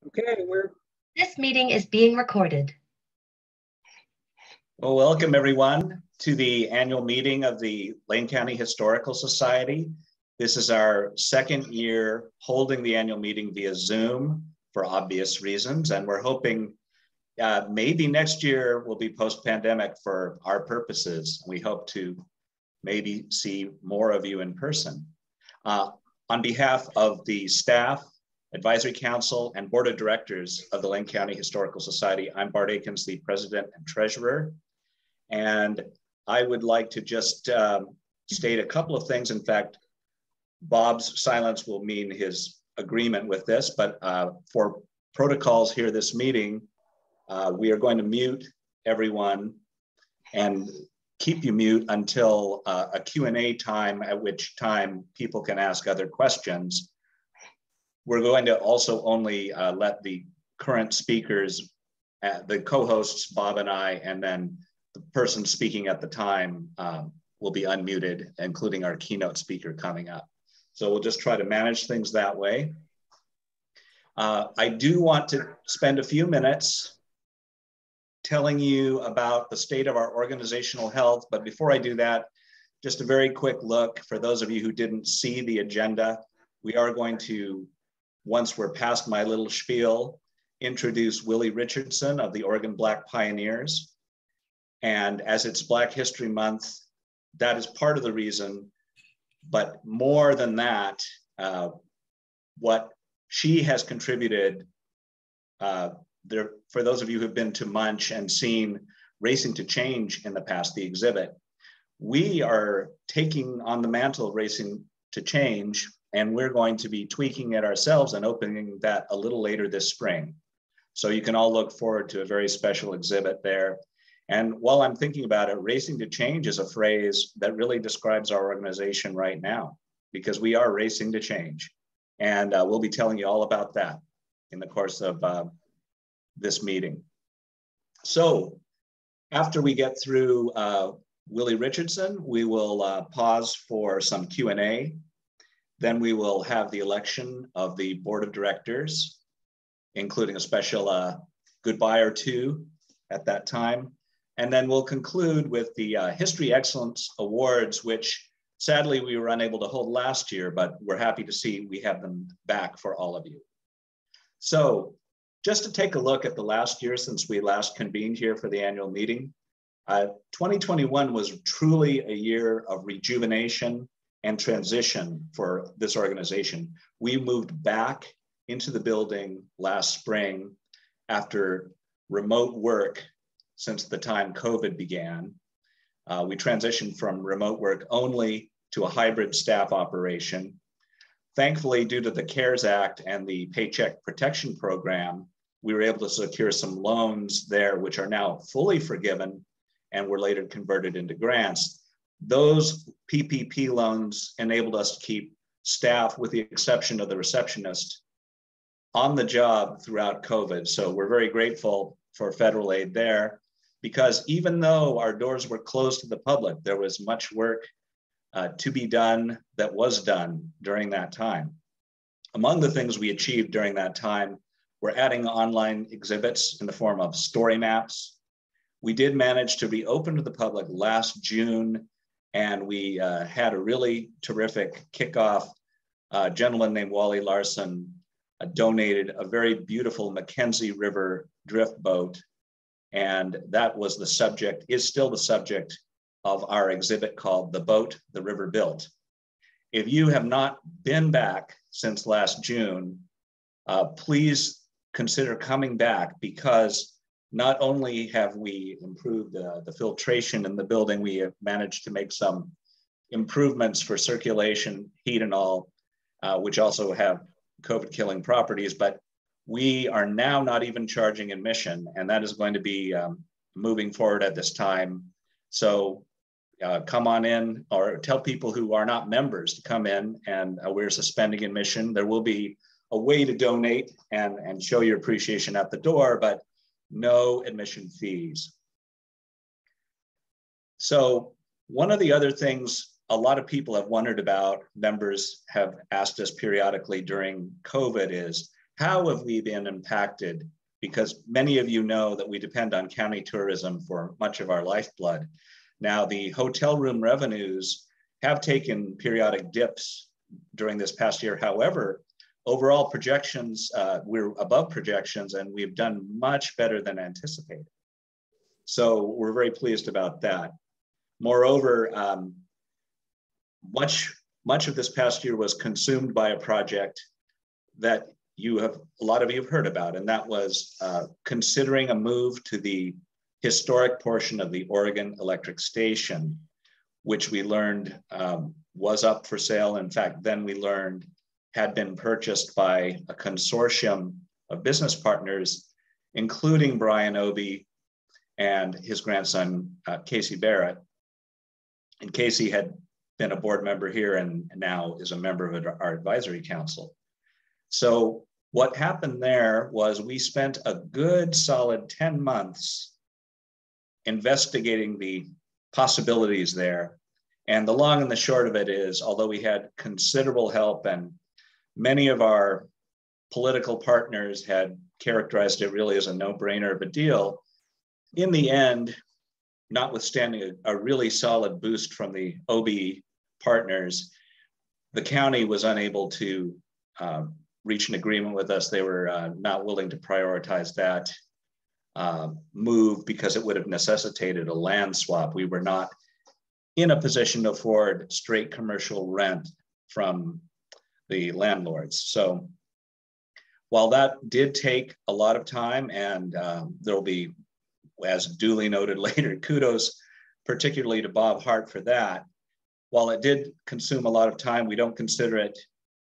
Okay, This meeting is being recorded. well, welcome everyone to the annual meeting of the Lane County Historical Society. This is our second year holding the annual meeting via Zoom for obvious reasons, and we're hoping maybe next year will be post-pandemic for our purposes. We hope to maybe see more of you in person. On behalf of the staff, Advisory Council, and Board of Directors of the Lane County Historical Society, I'm Bart Akins, the President and Treasurer. And I would like to just state a couple of things. In fact, Bob's silence will mean his agreement with this, but for protocols here this meeting, we are going to mute everyone and keep you mute until a Q&A time, at which time people can ask other questions. We're going to also only let the current speakers, the co-hosts, Bob and I, and then the person speaking at the time will be unmuted, including our keynote speaker coming up. So we'll just try to manage things that way. I do want to spend a few minutes telling you about the state of our organizational health. But before I do that, just a very quick look for those of you who didn't see the agenda. We are going to, once we're past my little spiel, introduce Willie Richardson of the Oregon Black Pioneers. And as it's Black History Month, that is part of the reason, but more than that, what she has contributed for those of you who've been to Munch and seen Racing to Change in the past, the exhibit, we are taking on the mantle of Racing to Change, and we're going to be tweaking it ourselves and opening that a little later this spring. So you can all look forward to a very special exhibit there. And while I'm thinking about it, Racing to Change is a phrase that really describes our organization right now, because we are racing to change. And we'll be telling you all about that in the course of this meeting. So after we get through Willie Richardson, we will pause for some Q&A. Then we will have the election of the Board of Directors, including a special goodbye or two at that time. And then we'll conclude with the History Excellence Awards, which sadly we were unable to hold last year, but we're happy to see we have them back for all of you. So just to take a look at the last year since we last convened here for the annual meeting, 2021 was truly a year of rejuvenation and transition for this organization. We moved back into the building last spring after remote work since the time COVID began. We transitioned from remote work only to a hybrid staff operation. Thankfully, due to the CARES Act and the Paycheck Protection Program, we were able to secure some loans there, which are now fully forgiven and were later converted into grants. Those PPP loans enabled us to keep staff, with the exception of the receptionist, on the job throughout COVID. So we're very grateful for federal aid there, because even though our doors were closed to the public, there was much work to be done that was done during that time. Among the things we achieved during that time, we're adding online exhibits in the form of story maps. We did manage to reopen to the public last June, and we had a really terrific kickoff. A gentleman named Wally Larson donated a very beautiful Mackenzie River drift boat, and that was the subject, is still the subject of our exhibit called The Boat the River Built. If you have not been back since last June, please consider coming back, because not only have we improved the filtration in the building, we have managed to make some improvements for circulation, heat and all, which also have COVID killing properties, but we are now not even charging admission, and that is going to be moving forward at this time. So come on in, or tell people who are not members to come in, and we're suspending admission. There will be a way to donate and show your appreciation at the door, but no admission fees. So one of the other things a lot of people have wondered about, members have asked us periodically during COVID, is How have we been impacted? Because many of you know that we depend on county tourism for much of our lifeblood. Now, the hotel room revenues have taken periodic dips during this past year. However, overall projections, we're above projections, and we've done much better than anticipated. So we're very pleased about that. Moreover, much of this past year was consumed by a project that a lot of you have heard about, and that was considering a move to the historic portion of the Oregon Electric Station, which we learned was up for sale. In fact, then we learned had been purchased by a consortium of business partners, including Brian Obie and his grandson, Casey Barrett. And Casey had been a board member here and now is a member of our advisory council. So what happened there was we spent a good solid 10 months investigating the possibilities there. And the long and the short of it is, although we had considerable help and many of our political partners had characterized it really as a no-brainer of a deal, in the end, notwithstanding a really solid boost from the OB partners, the county was unable to reach an agreement with us. They were not willing to prioritize that move because it would have necessitated a land swap. We were not in a position to afford straight commercial rent from the landlords. So while that did take a lot of time, and there'll be, as duly noted later, kudos particularly to Bob Hart for that. While it did consume a lot of time, we don't consider it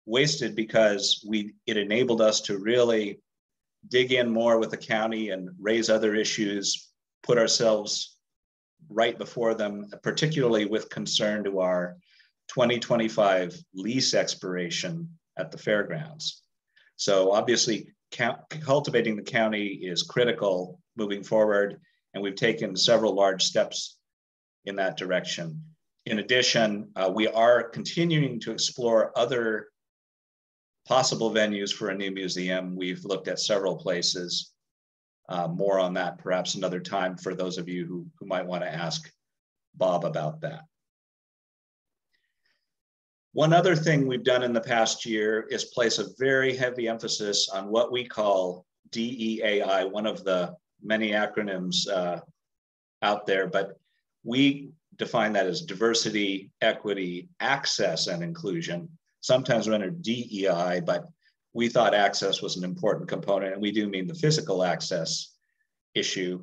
wasted because it enabled us to really dig in more with the county and raise other issues, put ourselves right before them, particularly with concern to our 2025 lease expiration at the fairgrounds. So obviously cultivating the county is critical moving forward, and we've taken several large steps in that direction. In addition, we are continuing to explore other possible venues for a new museum. We've looked at several places. More on that perhaps another time for those of you who might want to ask Bob about that. One other thing we've done in the past year is place a very heavy emphasis on what we call DEAI, one of the many acronyms out there, but we define that as diversity, equity, access, and inclusion. Sometimes we're under DEI, but we thought access was an important component, and we do mean the physical access issue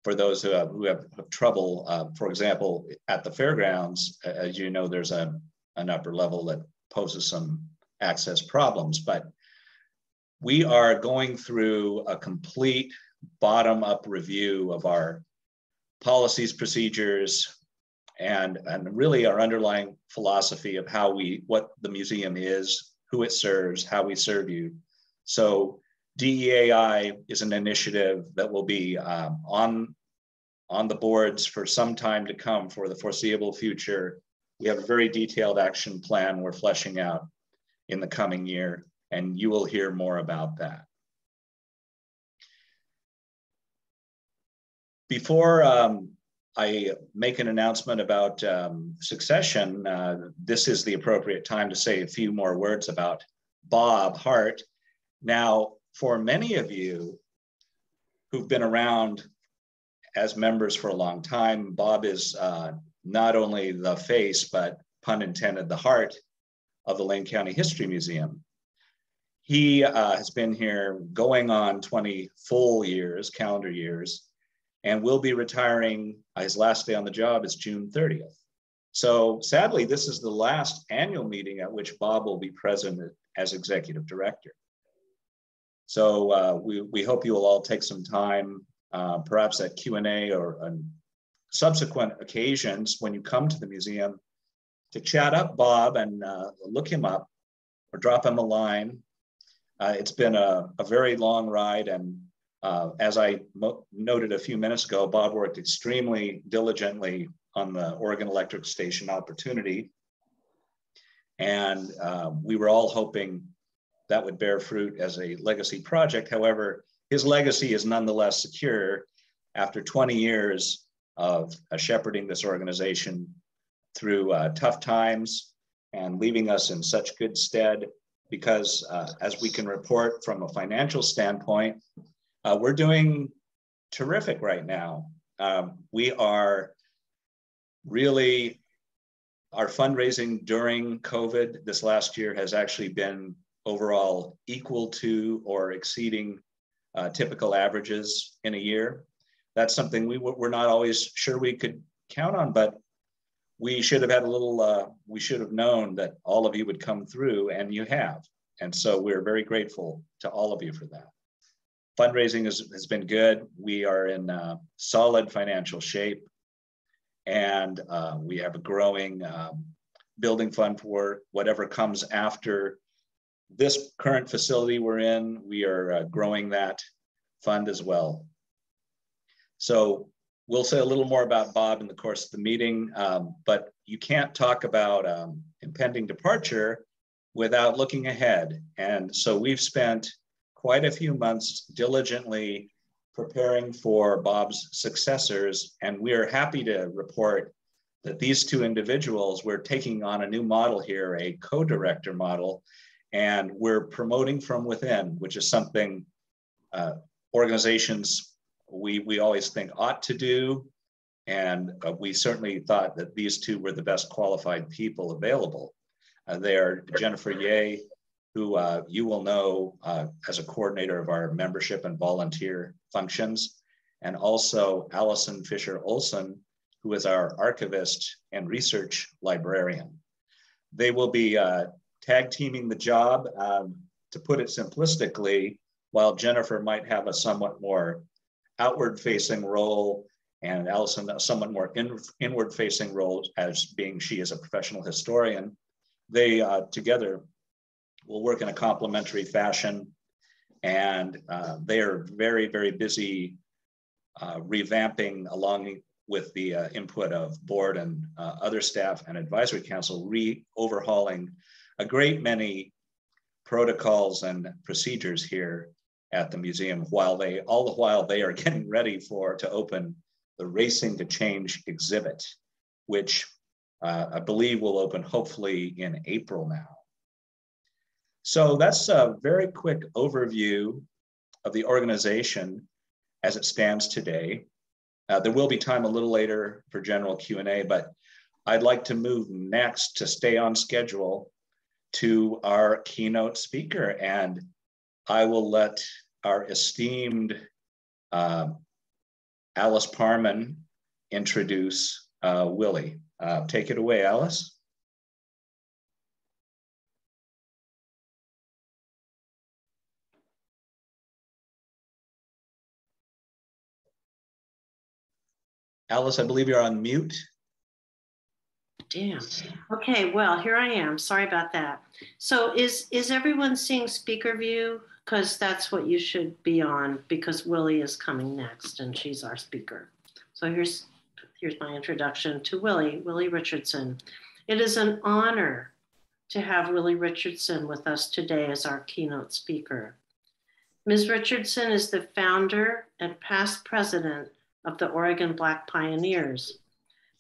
for those who have trouble. For example, at the fairgrounds, as you know, there's an upper level that poses some access problems, but we are going through a complete bottom-up review of our policies, procedures, and really our underlying philosophy of what the museum is, who it serves, how we serve you. So DEAI is an initiative that will be on the boards for some time to come, for the foreseeable future. We have a very detailed action plan we're fleshing out in the coming year, and you will hear more about that. Before I make an announcement about succession, this is the appropriate time to say a few more words about Bob Hart. Now, for many of you who've been around as members for a long time, Bob is not only the face, but pun intended, the heart of the Lane County History Museum. He has been here going on 20 full years, calendar years, and will be retiring. His last day on the job is June 30th. So sadly, this is the last annual meeting at which Bob will be present as executive director. So we hope you will all take some time, perhaps at Q&A or on subsequent occasions when you come to the museum, to chat up Bob and look him up or drop him a line. It's been a very long ride, and as I noted a few minutes ago, Bob worked extremely diligently on the Oregon Electric Station opportunity. And we were all hoping that would bear fruit as a legacy project. However, his legacy is nonetheless secure after 20 years of shepherding this organization through tough times and leaving us in such good stead, because as we can report from a financial standpoint, we're doing terrific right now. We are really, our fundraising during COVID this last year has actually been overall equal to or exceeding typical averages in a year. That's something we're not always sure we could count on, but we should have had a little, we should have known that all of you would come through, and you have. And so we're very grateful to all of you for that. Fundraising has been good. We are in solid financial shape, and we have a growing building fund for whatever comes after this current facility we're in. We are growing that fund as well. So we'll say a little more about Bob in the course of the meeting, but you can't talk about impending departure without looking ahead. And so we've spent quite a few months diligently preparing for Bob's successors, and we are happy to report that these two individuals, we're taking on a new model here, a co-director model, and we're promoting from within, which is something organizations we always think ought to do. And we certainly thought that these two were the best qualified people available. They are Jennifer Ye, who you will know as a coordinator of our membership and volunteer functions, and also Allison Fisher-Olson, who is our archivist and research librarian. They will be tag teaming the job. To put it simplistically, while Jennifer might have a somewhat more outward-facing role and Allison a somewhat more inward-facing role, as being she is a professional historian, they together will work in a complementary fashion, and they are very, very busy revamping, along with the input of board and other staff and advisory council, overhauling a great many protocols and procedures here at the museum, all the while they are getting ready to open the Racing to Change exhibit, which I believe will open hopefully in April now. So that's a very quick overview of the organization as it stands today. There will be time a little later for general Q&A, but I'd like to move next, to stay on schedule, to our keynote speaker. And I will let our esteemed Alice Parman introduce Willie. Take it away, Alice. Alice, I believe you're on mute. Damn. Okay, well, here I am. Sorry about that. So is everyone seeing speaker view? Because that's what you should be on, because Willie is coming next and she's our speaker. So here's my introduction to Willie Richardson. It is an honor to have Willie Richardson with us today as our keynote speaker. Ms. Richardson is the founder and past president of the Oregon Black Pioneers.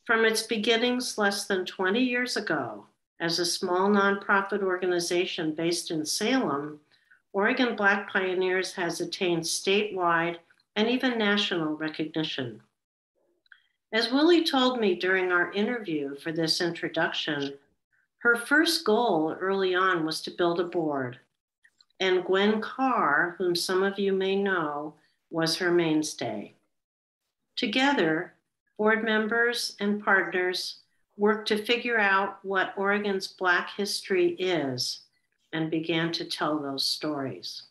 From its beginnings less than 20 years ago, as a small nonprofit organization based in Salem, Oregon Black Pioneers has attained statewide and even national recognition. As Willie told me during our interview for this introduction, her first goal early on was to build a board, and Gwen Carr, whom some of you may know, was her mainstay. Together, board members and partners worked to figure out what Oregon's Black history is and began to tell those stories.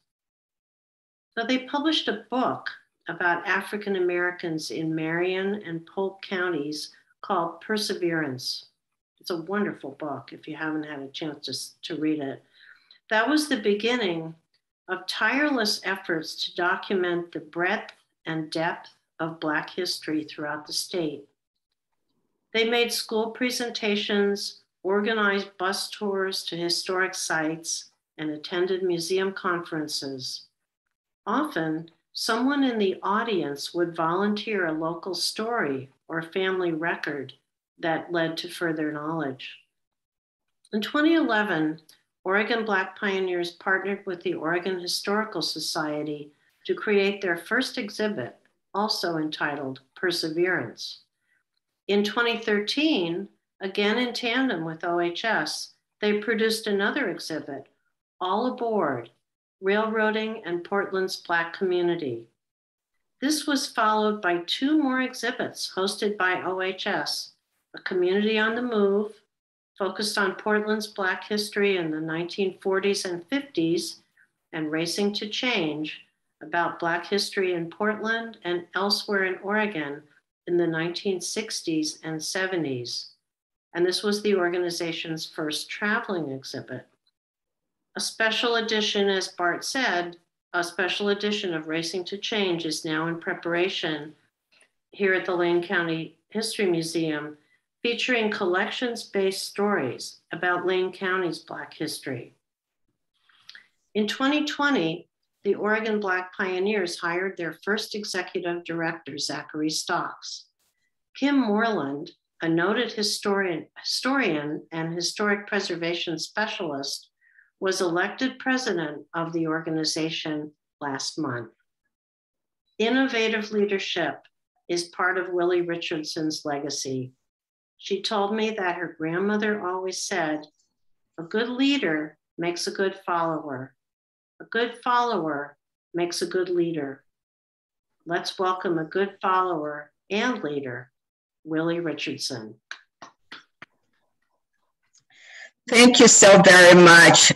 So they published a book about African Americans in Marion and Polk counties called Perseverance. It's a wonderful book if you haven't had a chance to read it. That was the beginning of tireless efforts to document the breadth and depth of Black history throughout the state. They made school presentations, organized bus tours to historic sites, and attended museum conferences. Often, someone in the audience would volunteer a local story or family record that led to further knowledge. In 2011, Oregon Black pioneers partnered with the Oregon Historical Society to create their first exhibit, also entitled Perseverance. In 2013, again in tandem with OHS, they produced another exhibit, All Aboard, Railroading and Portland's Black Community. This was followed by 2 more exhibits hosted by OHS, A Community on the Move, focused on Portland's Black history in the 1940s and 50s, and Racing to Change, about Black history in Portland and elsewhere in Oregon in the 1960s and 70s. And this was the organization's first traveling exhibit. A special edition, as Bart said, a special edition of Racing to Change is now in preparation here at the Lane County History Museum, featuring collections-based stories about Lane County's Black history. In 2020, the Oregon Black pioneers hired their first executive director, Zachary Stocks. Kim Moreland, a noted historian and historic preservation specialist, was elected president of the organization last month. Innovative leadership is part of Willie Richardson's legacy. She told me that her grandmother always said, "A good leader makes a good follower. A good follower makes a good leader." Let's welcome a good follower and leader, Willie Richardson. Thank you so very much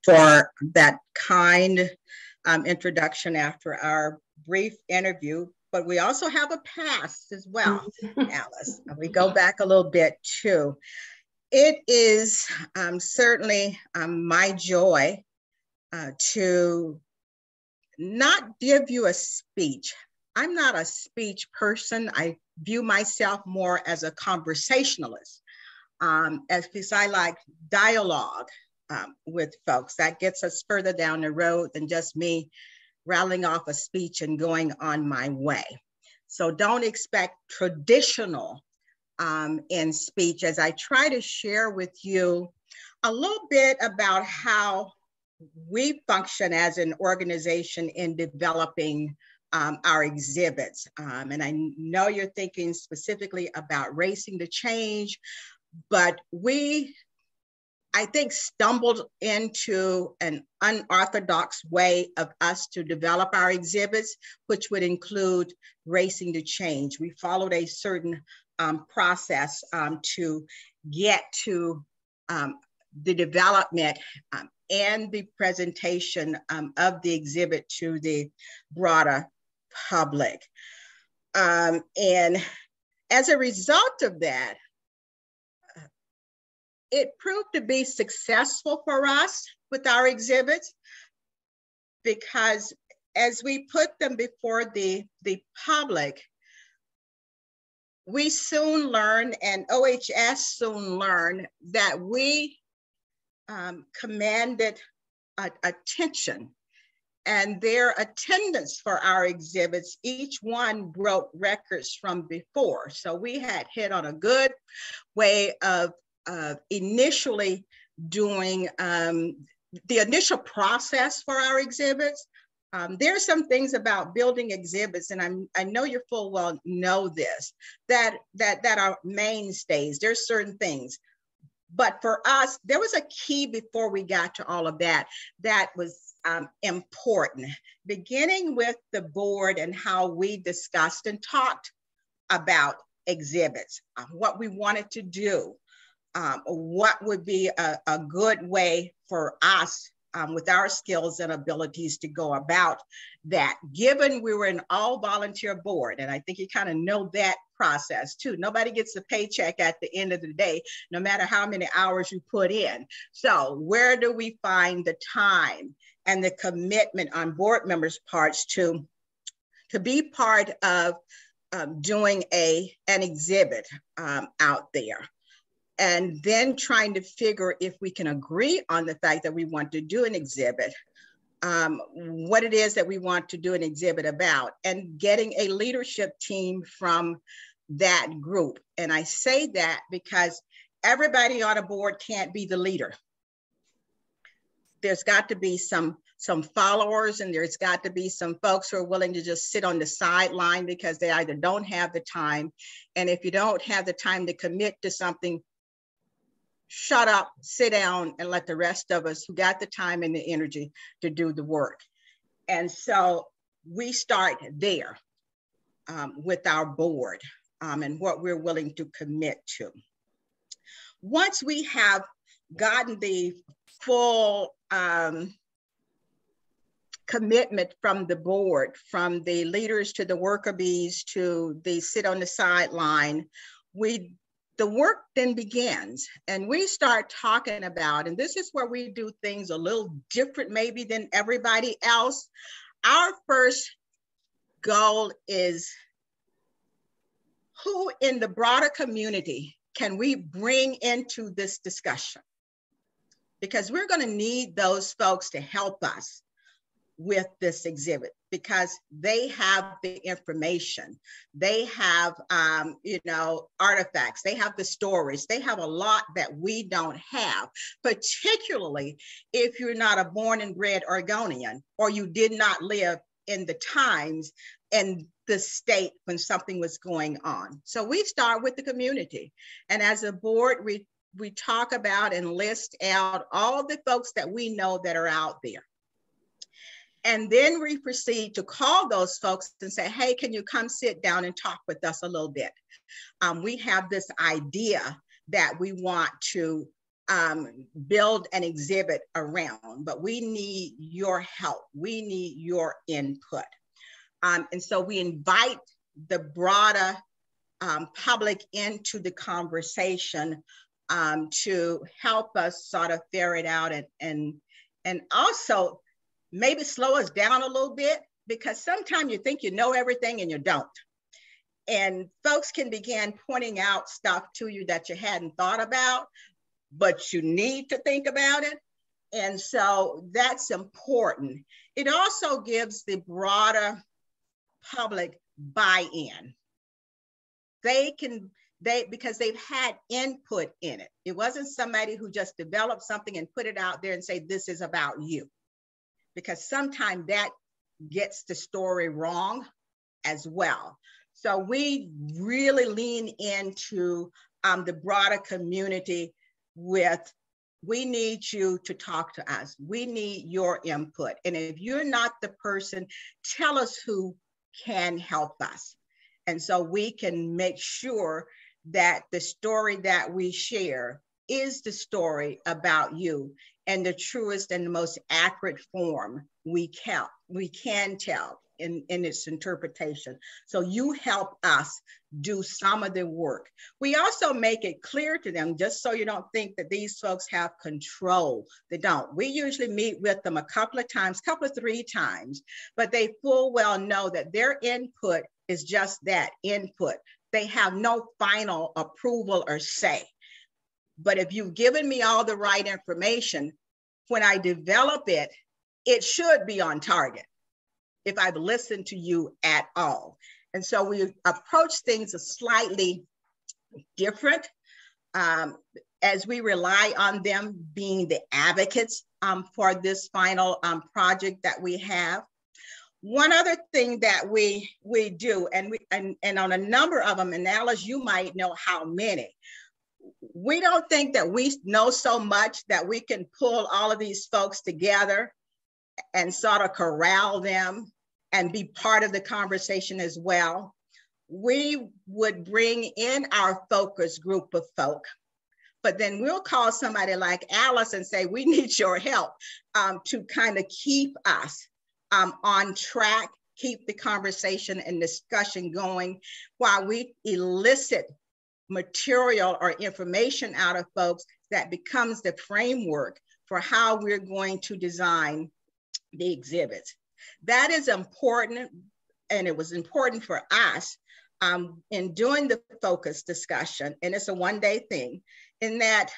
for that kind introduction after our brief interview, but we also have a past as well, Alice. We go back a little bit too. It is certainly my joy to not give you a speech. I'm not a speech person. I view myself more as a conversationalist. Because I like dialogue with folks. That gets us further down the road than just me rattling off a speech and going on my way. So don't expect traditional in speech, as I try to share with you a little bit about how we function as an organization in developing our exhibits. And I know you're thinking specifically about Racing to Change, but we, I think, stumbled into an unorthodox way of us to develop our exhibits, which would include Racing to Change. We followed a certain process to get to the development and the presentation of the exhibit to the broader public. And as a result of that, it proved to be successful for us with our exhibits, because as we put them before the public, we soon learned, and OHS soon learned, that we commanded attention, and their attendance for our exhibits, each one broke records from before. So we had hit on a good way of initially doing the initial process for our exhibits. There are some things about building exhibits, and I know you full well know this, that are mainstays. There's certain things. But for us, there was a key before we got to all of that that was important, beginning with the board and how we discussed and talked about exhibits, what we wanted to do, what would be a good way for us with our skills and abilities to go about that, given we were an all volunteer board. And I think you kind of know that process too. Nobody gets a paycheck at the end of the day, no matter how many hours you put in. So where do we find the time and the commitment on board members' parts to be part of doing an exhibit out there? and then trying to figure if we can agree on the fact that we want to do an exhibit, what it is that we want to do an exhibit about, and getting a leadership team from that group. And I say that because everybody on a board can't be the leader. There's got to be some followers, and there's got to be some folks who are willing to just sit on the sideline because they either don't have the time. And if you don't have the time to commit to something, shut up, sit down, and let the rest of us who got the time and the energy to do the work. And so we start there with our board and what we're willing to commit to. Once we have gotten the full commitment from the board, from the leaders to the worker bees to the sit on the sideline, the work then begins, and we start talking about, and this is where we do things a little different maybe than everybody else. Our first goal is, who in the broader community can we bring into this discussion? Because we're going to need those folks to help us with this exhibit, because they have the information, they have artifacts, they have the stories, they have a lot that we don't have, particularly if you're not a born and bred Oregonian, or you did not live in the times and the state when something was going on. So we start with the community, and as a board, we talk about and list out all the folks that we know that are out there. And then we proceed to call those folks and say, hey, can you come sit down and talk with us a little bit? We have this idea that we want to build an exhibit around, but we need your help. We need your input. And so we invite the broader public into the conversation to help us sort of ferret out and also maybe slow us down a little bit, because sometimes you think you know everything and you don't. And folks can begin pointing out stuff to you that you hadn't thought about, but you need to think about it. And so that's important. It also gives the broader public buy-in. Because they've had input in it. It wasn't somebody who just developed something and put it out there and say, this is about you. Because sometimes that gets the story wrong as well. So we really lean into the broader community with, we need you to talk to us. We need your input. And if you're not the person, tell us who can help us. And so we can make sure that the story that we share is the story about you, and the truest and the most accurate form we can tell in its interpretation. So you help us do some of the work. We also make it clear to them, just so you don't think that these folks have control. They don't. We usually meet with them a couple of times, 3 times, but they full well know that their input is just that, input. They have no final approval or say. But if you've given me all the right information, when I develop it, it should be on target if I've listened to you at all. And so we approach things slightly different as we rely on them being the advocates for this final project that we have. One other thing that we do, and on a number of them, and Alice, you might know how many, we don't think that we know so much that we can pull all of these folks together and sort of corral them and be part of the conversation as well. We would bring in our focus group of folk, but then we'll call somebody like Alice and say, we need your help to kind of keep us on track, keep the conversation and discussion going while we elicit material or information out of folks that becomes the framework for how we're going to design the exhibits. That is important, and it was important for us in doing the focus discussion, and it's a one-day thing, in that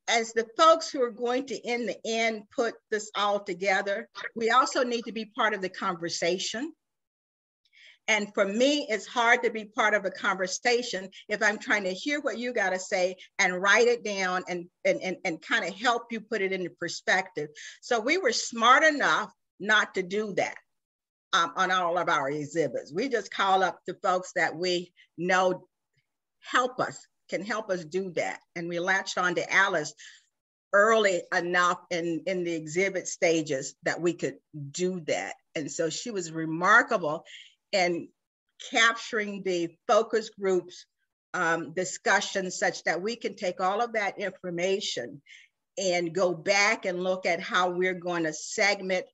as the folks who are going to, in the end, put this all together, we also need to be part of the conversation. And for me, it's hard to be part of a conversation if I'm trying to hear what you got to say and write it down and kind of help you put it into perspective. So we were smart enough not to do that on all of our exhibits. We just call up the folks that we know can help us do that. And we latched on to Alice early enough in the exhibit stages that we could do that. And so she was remarkable in capturing the focus groups discussions such that we can take all of that information and go back and look at how we're going to segment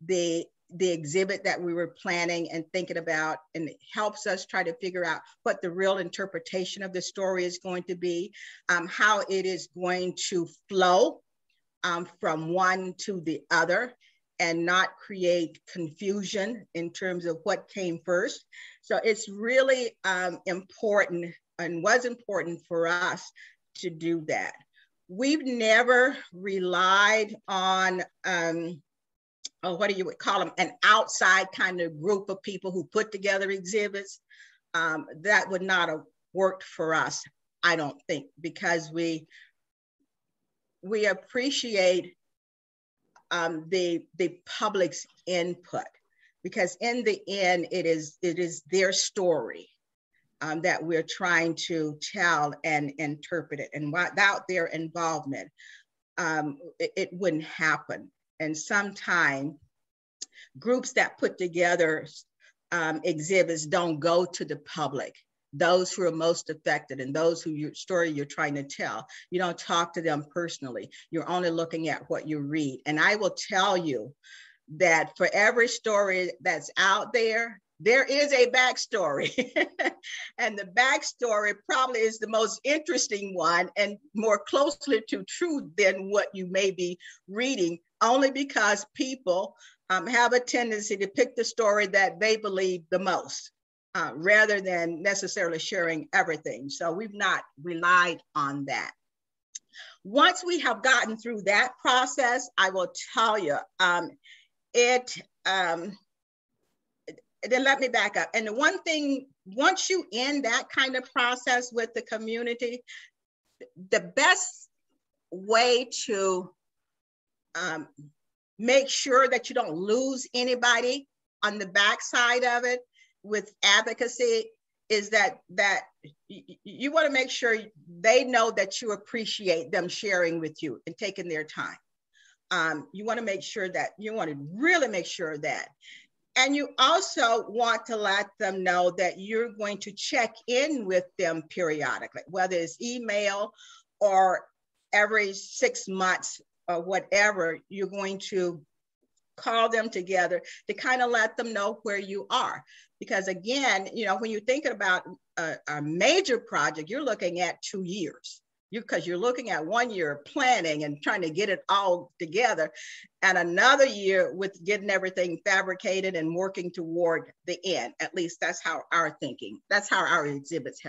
the exhibit that we were planning and thinking about, and it helps us try to figure out what the real interpretation of the story is going to be, how it is going to flow from one to the other and not create confusion in terms of what came first. So it's really important and was important for us to do that. We've never relied on what do you would call them, an outside kind of group of people who put together exhibits. That would not have worked for us, I don't think, because we appreciate the public's input, because in the end, it is their story that we're trying to tell and interpret it. And without their involvement, it wouldn't happen. And sometimes groups that put together exhibits don't go to the public, those who are most affected and those who your story you're trying to tell. You don't talk to them personally. You're only looking at what you read. And I will tell you that for every story that's out there, there is a backstory. And the backstory probably is the most interesting one and more closely to truth than what you may be reading, only because people have a tendency to pick the story that they believe the most, rather than necessarily sharing everything. So we've not relied on that. Once we have gotten through that process, I will tell you, then let me back up. And the one thing, once you end that kind of process with the community, the best way to make sure that you don't lose anybody on the backside of it with advocacy is that you want to make sure they know that you appreciate them sharing with you and taking their time. You want to make sure that, you want to really make sure that. And you also want to let them know that you're going to check in with them periodically, whether it's email or every 6 months or whatever. You're going to call them together to kind of let them know where you are. Because again, you know, when you're thinking about a major project, you're looking at 2 years. Because you're looking at 1 year of planning and trying to get it all together, and another year with getting everything fabricated and working toward the end. At least that's how our thinking, that's how our exhibits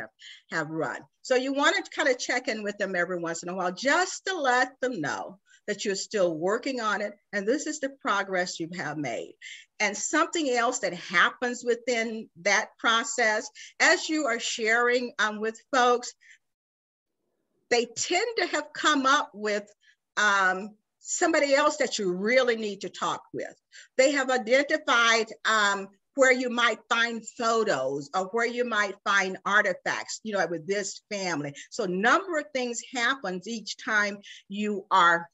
have run. So you want to kind of check in with them every once in a while, just to let them know that you're still working on it, and this is the progress you have made. And something else that happens within that process, as you are sharing with folks, they tend to have come up with somebody else that you really need to talk with. They have identified where you might find photos or where you might find artifacts, you know, with this family. So a number of things happens each time you are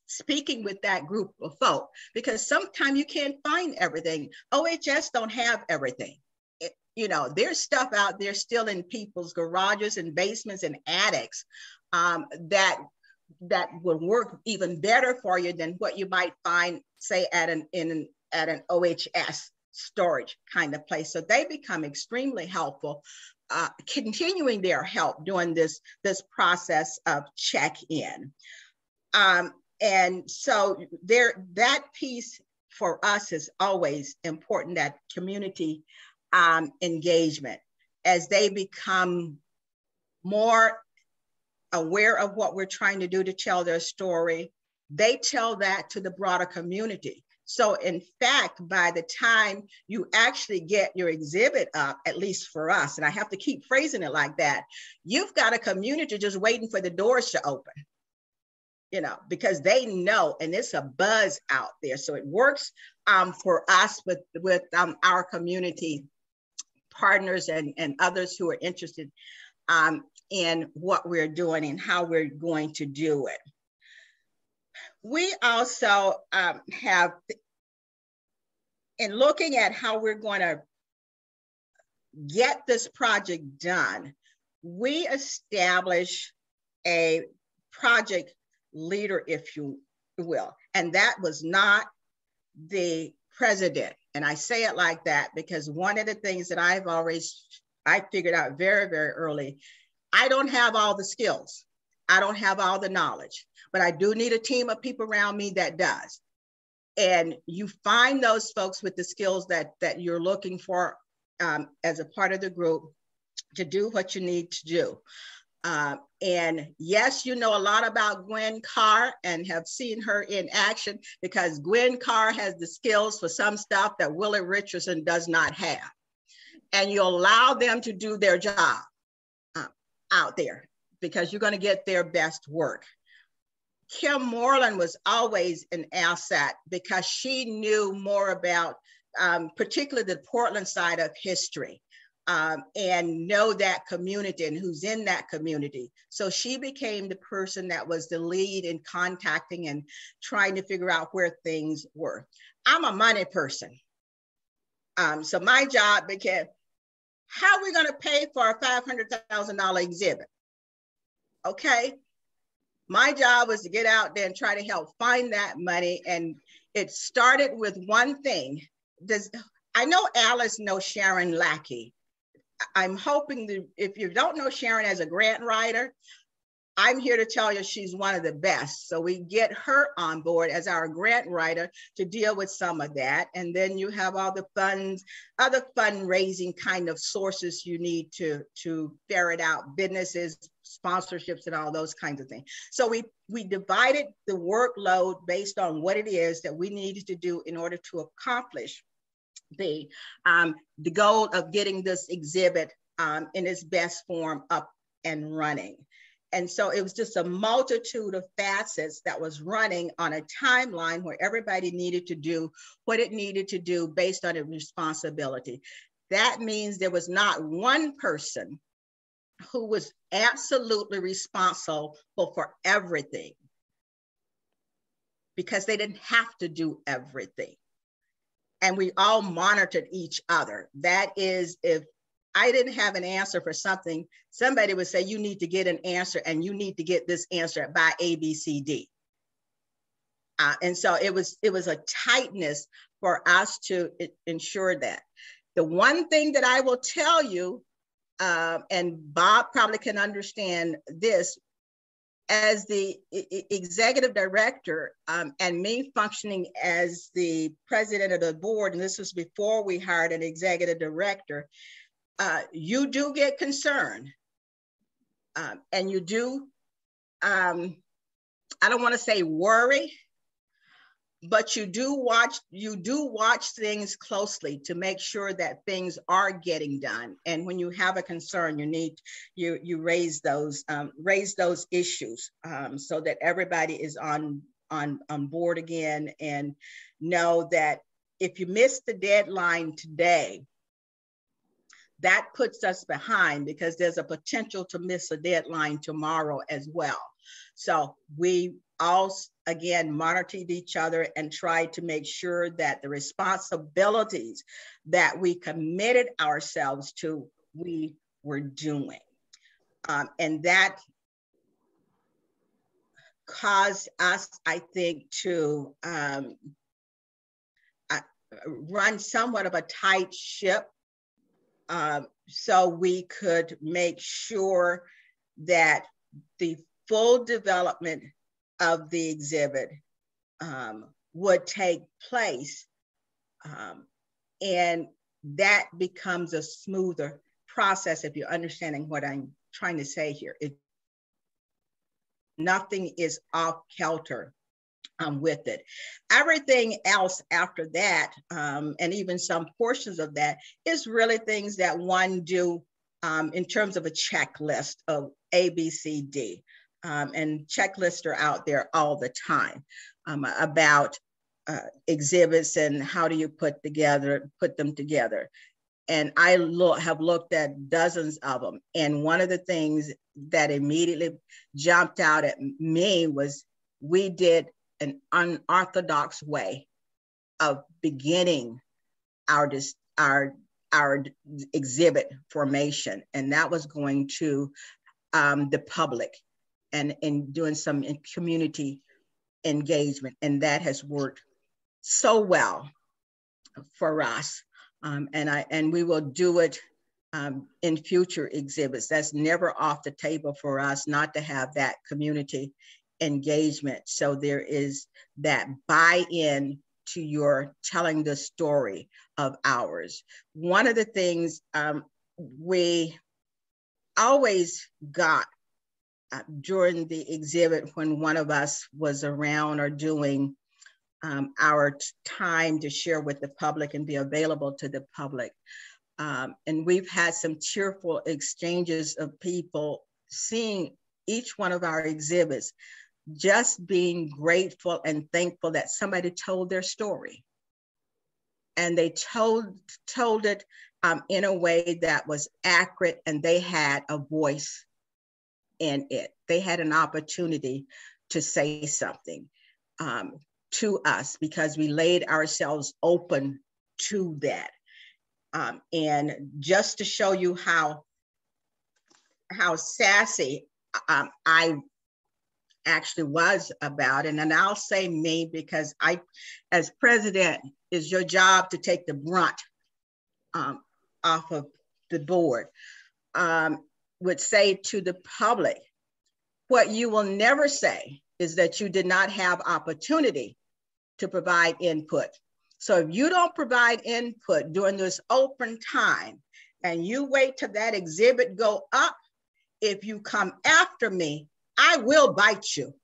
speaking with that group of folk, because sometimes you can't find everything. OHS don't have everything. You know, there's stuff out there still in people's garages and basements and attics that would work even better for you than what you might find, say, at an OHS storage kind of place. So they become extremely helpful, continuing their help during this process of check-in. And so that piece for us is always important, that community engagement, as they become more aware of what we're trying to do to tell their story, they tell that to the broader community. So in fact, by the time you actually get your exhibit up, at least for us, and I have to keep phrasing it like that, you've got a community just waiting for the doors to open, you know, because they know, and it's a buzz out there. So it works for us with our community partners and others who are interested in what we're doing and how we're going to do it. We also have, in looking at how we're going to get this project done, we establish a project leader, if you will, and that was not the president. And I say it like that because one of the things that I figured out very, very early, I don't have all the skills. I don't have all the knowledge, but I do need a team of people around me that does. And you find those folks with the skills that you're looking for as a part of the group to do what you need to do. And yes, you know a lot about Gwen Carr and have seen her in action, because Gwen Carr has the skills for some stuff that Willie Richardson does not have. And you allow them to do their job out there because you're going to get their best work. Kim Moreland was always an asset because she knew more about particularly the Portland side of history and know that community and who's in that community. So she became the person that was the lead in contacting and trying to figure out where things were. I'm a money person. So my job became, how are we going to pay for a $500,000 exhibit? Okay. My job was to get out there and try to help find that money. And it started with one thing. I know Alice knows Sharon Lackey. I'm hoping that if you don't know Sharon as a grant writer, I'm here to tell you she's one of the best. So we get her on board as our grant writer to deal with some of that. And then you have all the funds, other fundraising kind of sources you need to ferret out, businesses, sponsorships, and all those kinds of things. So we divided the workload based on what it is that we needed to do in order to accomplish the goal of getting this exhibit in its best form up and running. And so it was just a multitude of facets that was running on a timeline where everybody needed to do what it needed to do based on its responsibility. That means there was not one person who was absolutely responsible for everything, because they didn't have to do everything. And we all monitored each other. That is, if I didn't have an answer for something, somebody would say, you need to get an answer and you need to get this answer by A, B, C, D. And so it was a tightness for us to ensure that. The one thing that I will tell you, and Bob probably can understand this, as the executive director and me functioning as the president of the board, and this was before we hired an executive director, you do get concerned, and you do, I don't want to say worry, but you do watch things closely to make sure that things are getting done. And when you have a concern, you raise those issues so that everybody is on board again, and know that if you miss the deadline today, that puts us behind, because there's a potential to miss a deadline tomorrow as well. So we all, again, monitored each other and tried to make sure that the responsibilities that we committed ourselves to, we were doing. And that caused us, I think, to run somewhat of a tight ship, so we could make sure that the full development of the exhibit would take place, and that becomes a smoother process, if you're understanding what I'm trying to say here. Nothing is off kilter with it. Everything else after that, and even some portions of that, is really things that one do in terms of a checklist of A, B, C, D. And checklists are out there all the time about exhibits and how do you put them together. And I have looked at dozens of them. And one of the things that immediately jumped out at me was we did an unorthodox way of beginning our exhibit formation. And that was going to the public and doing some community engagement. And that has worked so well for us. And we will do it in future exhibits. That's never off the table for us not to have that community engagement. So there is that buy-in to your telling the story of ours. One of the things we always got during the exhibit when one of us was around or doing our time to share with the public and be available to the public. And we've had some tearful exchanges of people seeing each one of our exhibits, just being grateful and thankful that somebody told their story. And they told it in a way that was accurate, and they had a voice in it. They had an opportunity to say something to us because we laid ourselves open to that. And just to show you how sassy I actually was about it, and I'll say me because I, as president, is your job to take the brunt off of the board, would say to the public, what you will never say is that you did not have opportunity to provide input. So if you don't provide input during this open time and you wait till that exhibit go up, if you come after me, I will bite you.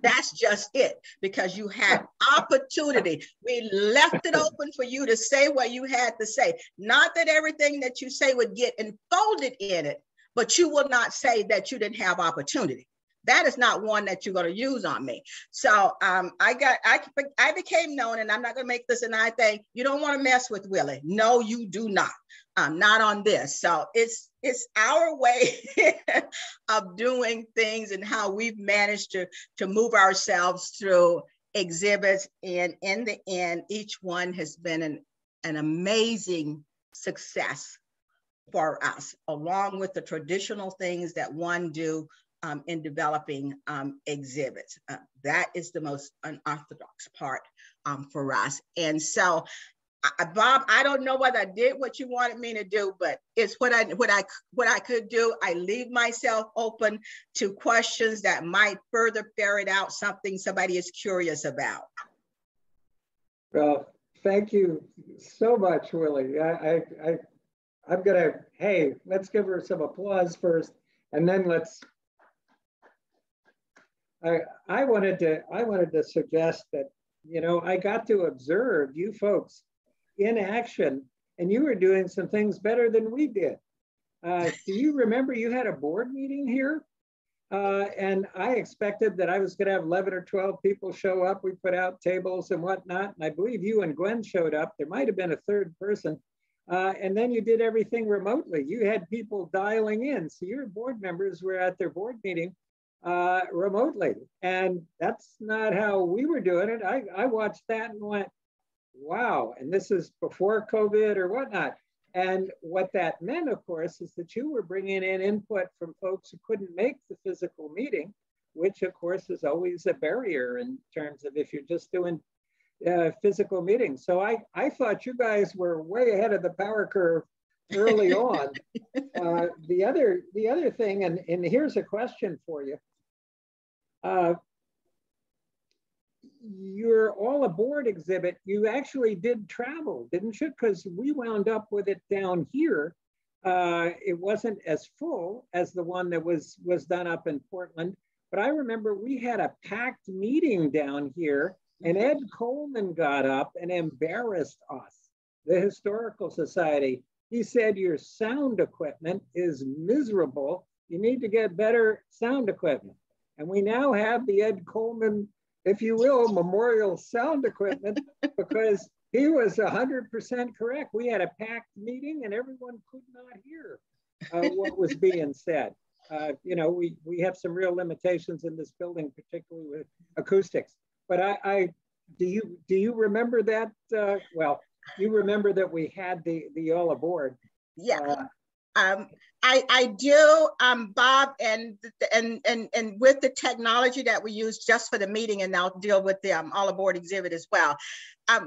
That's just it, because you had opportunity. We left it open for you to say what you had to say. Not that everything that you say would get enfolded in it, but you will not say that you didn't have opportunity. That is not one that you're going to use on me. So I became known, and I'm not going to make this an I thing. You don't want to mess with Willie. No, you do not. Not on this. So it's our way of doing things and how we've managed to move ourselves through exhibits. And in the end, each one has been an amazing success for us, along with the traditional things that one do in developing exhibits. That is the most unorthodox part for us. And so, Bob, I don't know whether I did what you wanted me to do, but it's what I could do. I leave myself open to questions that might further ferret out something somebody is curious about. Well, thank you so much, Willie. I'm gonna, hey, let's give her some applause first, and then let's. I wanted to suggest that, you know, I got to observe you folks in action, and you were doing some things better than we did. Do you remember you had a board meeting here? And I expected that I was going to have 11 or 12 people show up. We put out tables and whatnot. And I believe you and Gwen showed up. There might have been a third person. And then you did everything remotely. You had people dialing in. So your board members were at their board meeting remotely. And that's not how we were doing it. I watched that and went, wow. And this is before COVID or whatnot. And what that meant, of course, is that you were bringing in input from folks who couldn't make the physical meeting, which of course is always a barrier in terms of if you're just doing physical meetings. So I thought you guys were way ahead of the power curve early on. The other thing, and here's a question for you. Your All Aboard exhibit, you actually did travel, didn't you? Because we wound up with it down here It wasn't as full as the one that was done up in Portland, but I remember we had a packed meeting down here, and Ed Coleman got up and embarrassed us, the Historical Society. He said, your sound equipment is miserable. You need to get better sound equipment. And we now have the Ed Coleman, if you will, memorial sound equipment, because he was 100% correct. We had a packed meeting and everyone could not hear what was being said. You know, we have some real limitations in this building, particularly with acoustics. But do you remember that? Well, you remember that we had the all aboard. Yeah. I do, Bob, and with the technology that we use just for the meeting, and I'll deal with the all aboard exhibit as well.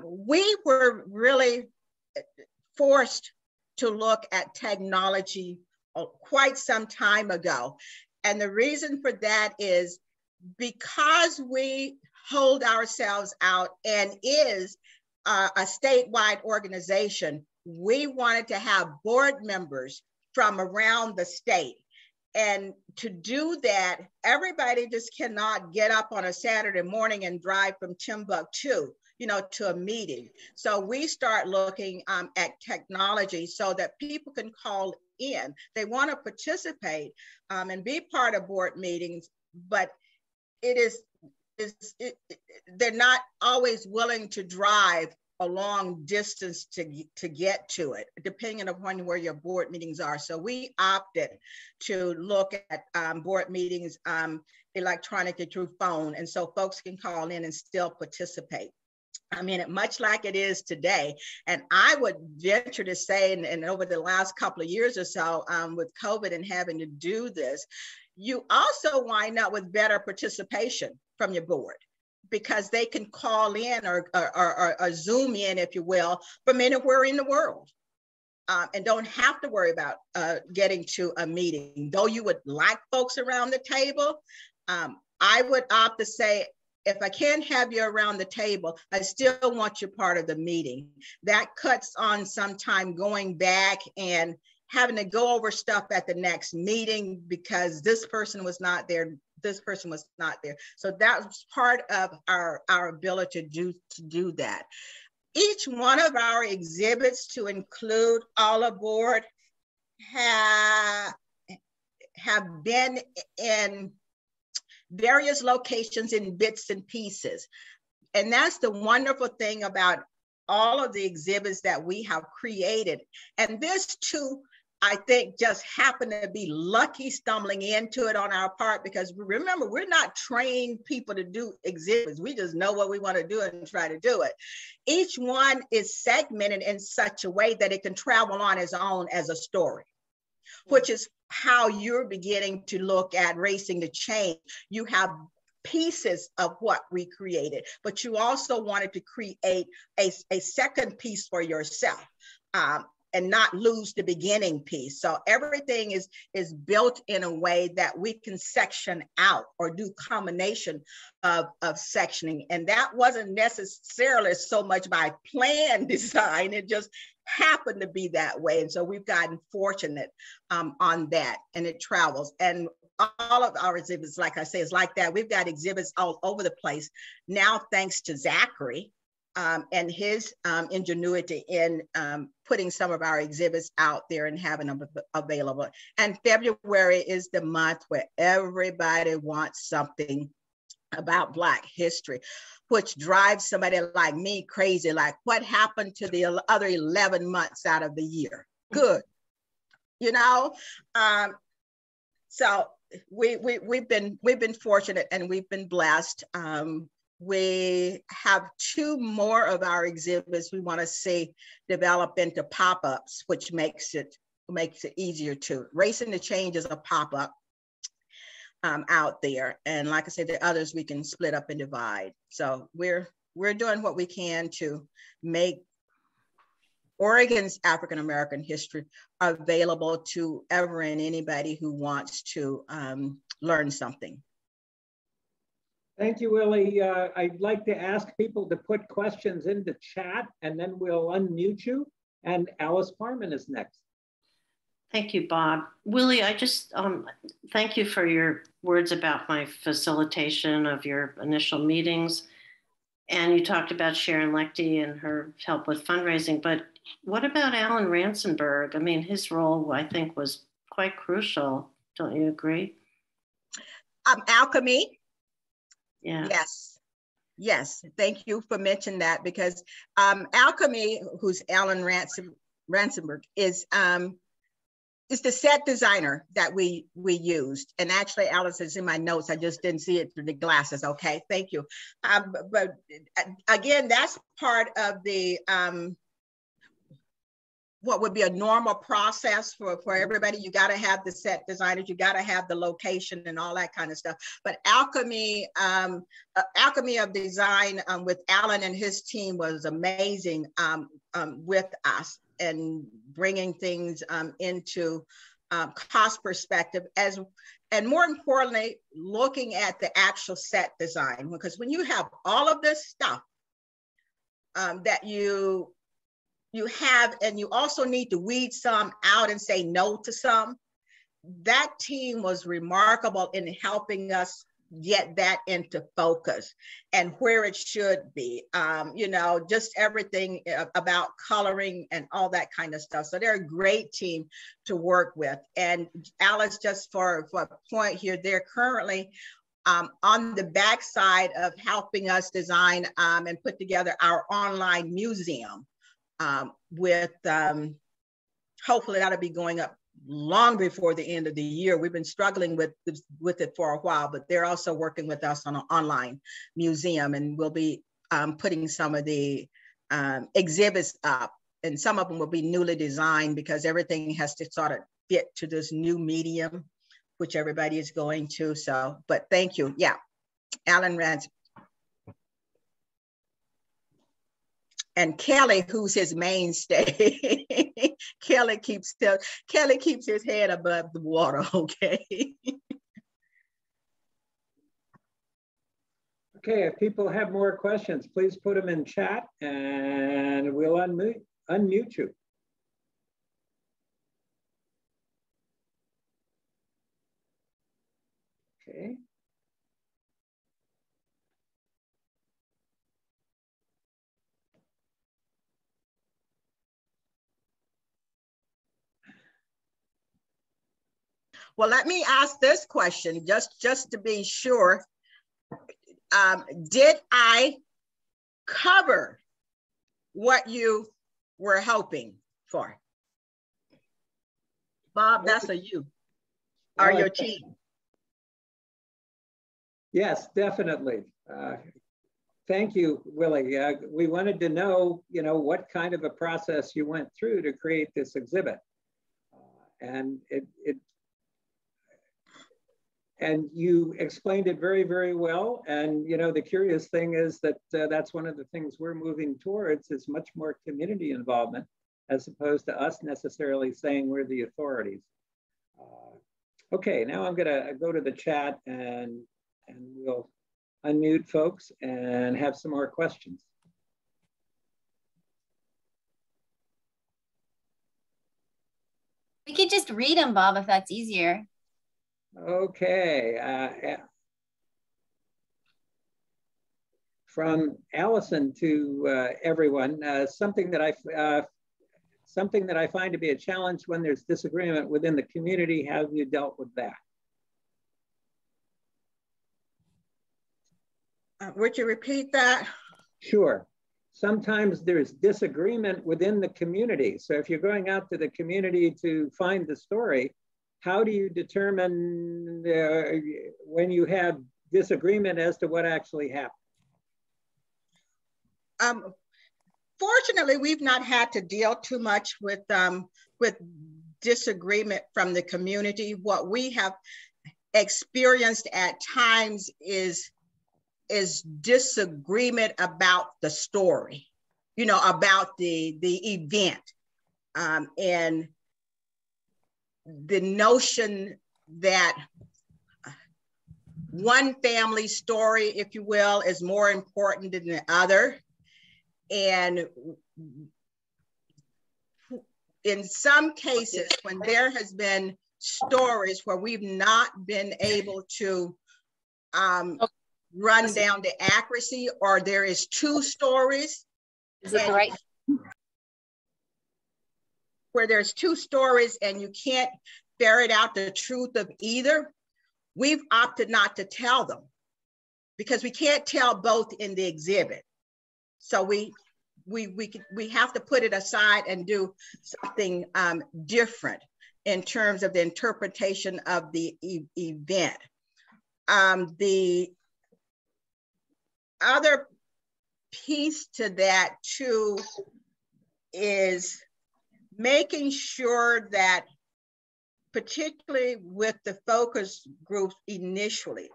We were really forced to look at technology quite some time ago. And the reason for that is because we hold ourselves out and is a statewide organization, we wanted to have board members from around the state. And to do that, everybody just cannot get up on a Saturday morning and drive from Timbuktu, you know, to a meeting. So we start looking at technology so that people can call in. They want to participate and be part of board meetings, but they're not always willing to drive a long distance to get to it, depending upon where your board meetings are. So we opted to look at board meetings electronically through phone, and so folks can call in and still participate. I mean, much like it is today. And I would venture to say, and over the last couple of years or so, with COVID and having to do this, you also wind up with better participation from your board, because they can call in or Zoom in, if you will, from anywhere in the world, and don't have to worry about getting to a meeting. Though you would like folks around the table, I would opt to say, if I can't have you around the table, I still want you part of the meeting. That cuts on some time going back and having to go over stuff at the next meeting because this person was not there, this person was not there. So that was part of our ability to do that. Each one of our exhibits, to include all aboard, have been in various locations in bits and pieces. And that's the wonderful thing about all of the exhibits that we have created. And this too, I think, just happened to be lucky stumbling into it on our part, because remember, we're not trained people to do exhibits. We just know what we want to do and try to do it. Each one is segmented in such a way that it can travel on its own as a story, which is how you're beginning to look at Racing to Change. You have pieces of what we created, but you also wanted to create a second piece for yourself. And not lose the beginning piece. So everything is built in a way that we can section out or do combination of sectioning. And that wasn't necessarily so much by plan design, it just happened to be that way. And so we've gotten fortunate on that, and it travels. And all of our exhibits, like I say, is like that. We've got exhibits all over the place now, thanks to Zachary. And his ingenuity in putting some of our exhibits out there and having them available. And February is the month where everybody wants something about Black history, which drives somebody like me crazy. Like, what happened to the other 11 months out of the year? Good, you know? So we've been fortunate and we've been blessed. We have 2 more of our exhibits we want to see develop into pop-ups, which makes it easier to. Racing to Change is a pop-up out there. And like I said, the others we can split up and divide. So we're doing what we can to make Oregon's African-American history available to ever and anybody who wants to learn something. Thank you, Willie. I'd like to ask people to put questions into chat, and then we'll unmute you. And Alice Parman is next. Thank you, Bob. Willie, I just thank you for your words about my facilitation of your initial meetings. And you talked about Sharon Lechte and her help with fundraising, but what about Alan Ransenberg? I mean, his role, I think, was quite crucial. Don't you agree? Alchemy. Yeah. Yes. Thank you for mentioning that, because Alchemy, who's Alan Ransenberg, is the set designer that we used. And actually, Alice is in my notes. I just didn't see it through the glasses. Okay, thank you. But again, that's part of the what would be a normal process for everybody. You got to have the set designers, you got to have the location and all that kind of stuff. But Alchemy of Design with Alan and his team was amazing with us, and bringing things into cost perspective, and more importantly, looking at the actual set design. Because when you have all of this stuff that you have, and you also need to weed some out and say no to some, that team was remarkable in helping us get that into focus and where it should be. Just everything about coloring and all that kind of stuff. So they're a great team to work with. And Alice, just for a point here, they're currently on the backside of helping us design and put together our online museum with hopefully that'll be going up long before the end of the year. We've been struggling with it for a while, but they're also working with us on an online museum, and we'll be putting some of the exhibits up, and some of them will be newly designed because everything has to sort of fit to this new medium, which everybody is going to. So, but thank you. Yeah, Alan Rance. And Kelly, who's his mainstay. Kelly keeps his head above the water, okay? Okay, if people have more questions, please put them in chat and we'll unmute you. Okay. Well, let me ask this question, just to be sure. Did I cover what you were hoping for? Bob, that's a you or your team. Yes, definitely. Thank you, Willie. We wanted to know, what kind of a process you went through to create this exhibit. And you explained it very, very well. And the curious thing is that that's one of the things we're moving towards, is much more community involvement, as opposed to us necessarily saying we're the authorities. Okay, now I'm gonna go to the chat and we'll unmute folks and have some more questions. We could just read them, Bob, if that's easier. Okay. From Allison to everyone, something that I find to be a challenge when there's disagreement within the community. How have you dealt with that? Would you repeat that? Sure. Sometimes there's disagreement within the community. So if you're going out to the community to find the story, how do you determine when you have disagreement as to what actually happened? Fortunately, we've not had to deal too much with disagreement from the community. What we have experienced at times is disagreement about the story, about the event, and the notion that one family story, if you will, is more important than the other. And in some cases, when there has been stories where we've not been able to run down the accuracy, or there is two stories. Is it the right? Where there's two stories and you can't ferret out the truth of either, we've opted not to tell them because we can't tell both in the exhibit. So we have to put it aside and do something different in terms of the interpretation of the event. The other piece to that too is making sure that, particularly with the focus groups initially,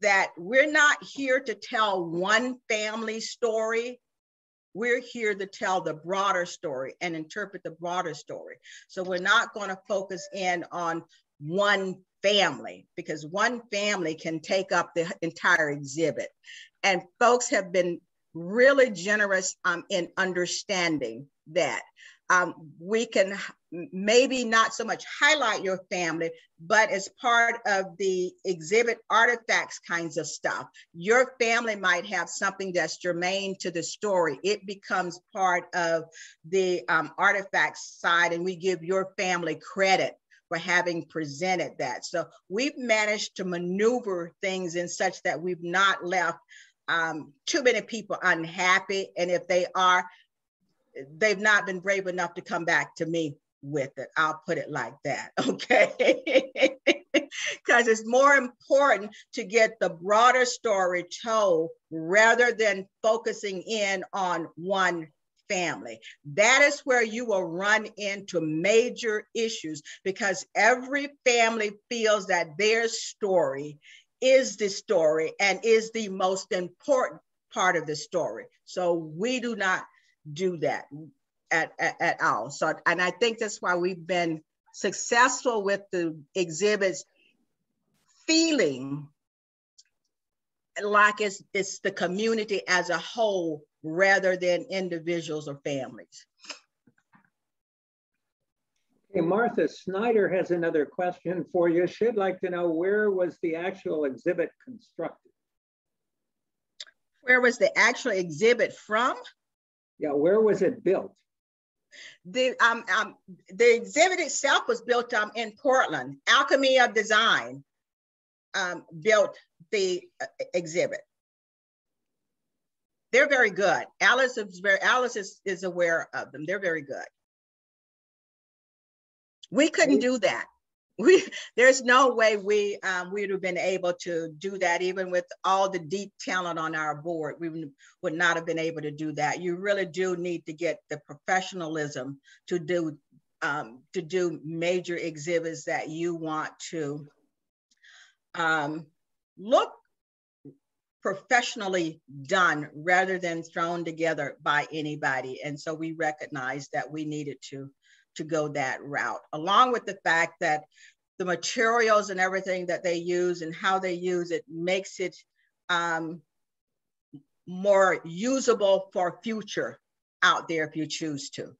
that we're not here to tell one family story. We're here to tell the broader story and interpret the broader story. So we're not going to focus in on one family, because one family can take up the entire exhibit. And folks have been really generous in understanding that. We can maybe not so much highlight your family, but as part of the exhibit artifacts kinds of stuff, your family might have something that's germane to the story. It becomes part of the artifacts side, and we give your family credit for having presented that. So we've managed to maneuver things in such that we've not left too many people unhappy. And if they are, they've not been brave enough to come back to me with it. I'll put it like that, okay? Because it's more important to get the broader story told rather than focusing in on one family. That is where you will run into major issues, because every family feels that their story is the story and is the most important part of the story. So we do not do that at all. So, and I think that's why we've been successful with the exhibits, feeling like it's the community as a whole rather than individuals or families. Hey, Martha Snyder has another question for you. She'd like to know, where was the actual exhibit constructed? Where was the actual exhibit from? Yeah, where was it built? The exhibit itself was built in Portland. Alchemy of Design built the exhibit. They're very good. Alice is aware of them. They're very good. We couldn't do that. There's no way we would have been able to do that, even with all the deep talent on our board. We would not have been able to do that. You really do need to get the professionalism to do major exhibits that you want to look professionally done rather than thrown together by anybody. And so we recognized that we needed to go that route, along with the fact that the materials and everything that they use and how they use it makes it more usable for future out there if you choose to.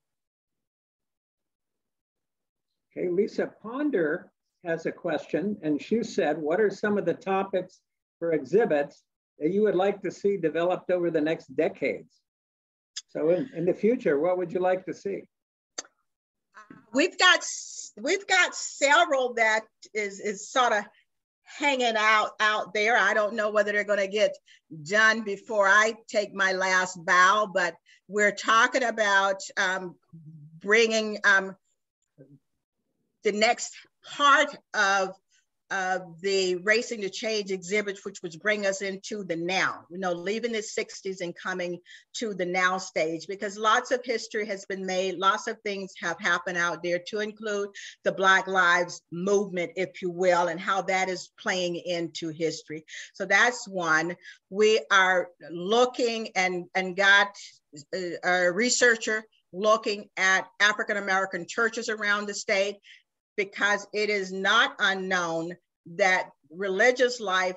Okay, Lisa Ponder has a question, and she said, what are some of the topics for exhibits that you would like to see developed over the next decades? So in the future, what would you like to see? We've got several that is sort of hanging out there. I don't know whether they're going to get done before I take my last bow, but we're talking about bringing the next part of the Racing to Change exhibit, which would bring us into the now, leaving the 60s and coming to the now stage, because lots of history has been made, lots of things have happened out there, to include the Black Lives Movement, if you will, and how that is playing into history. So that's one. We are looking and got a researcher looking at African-American churches around the state, because it is not unknown that religious life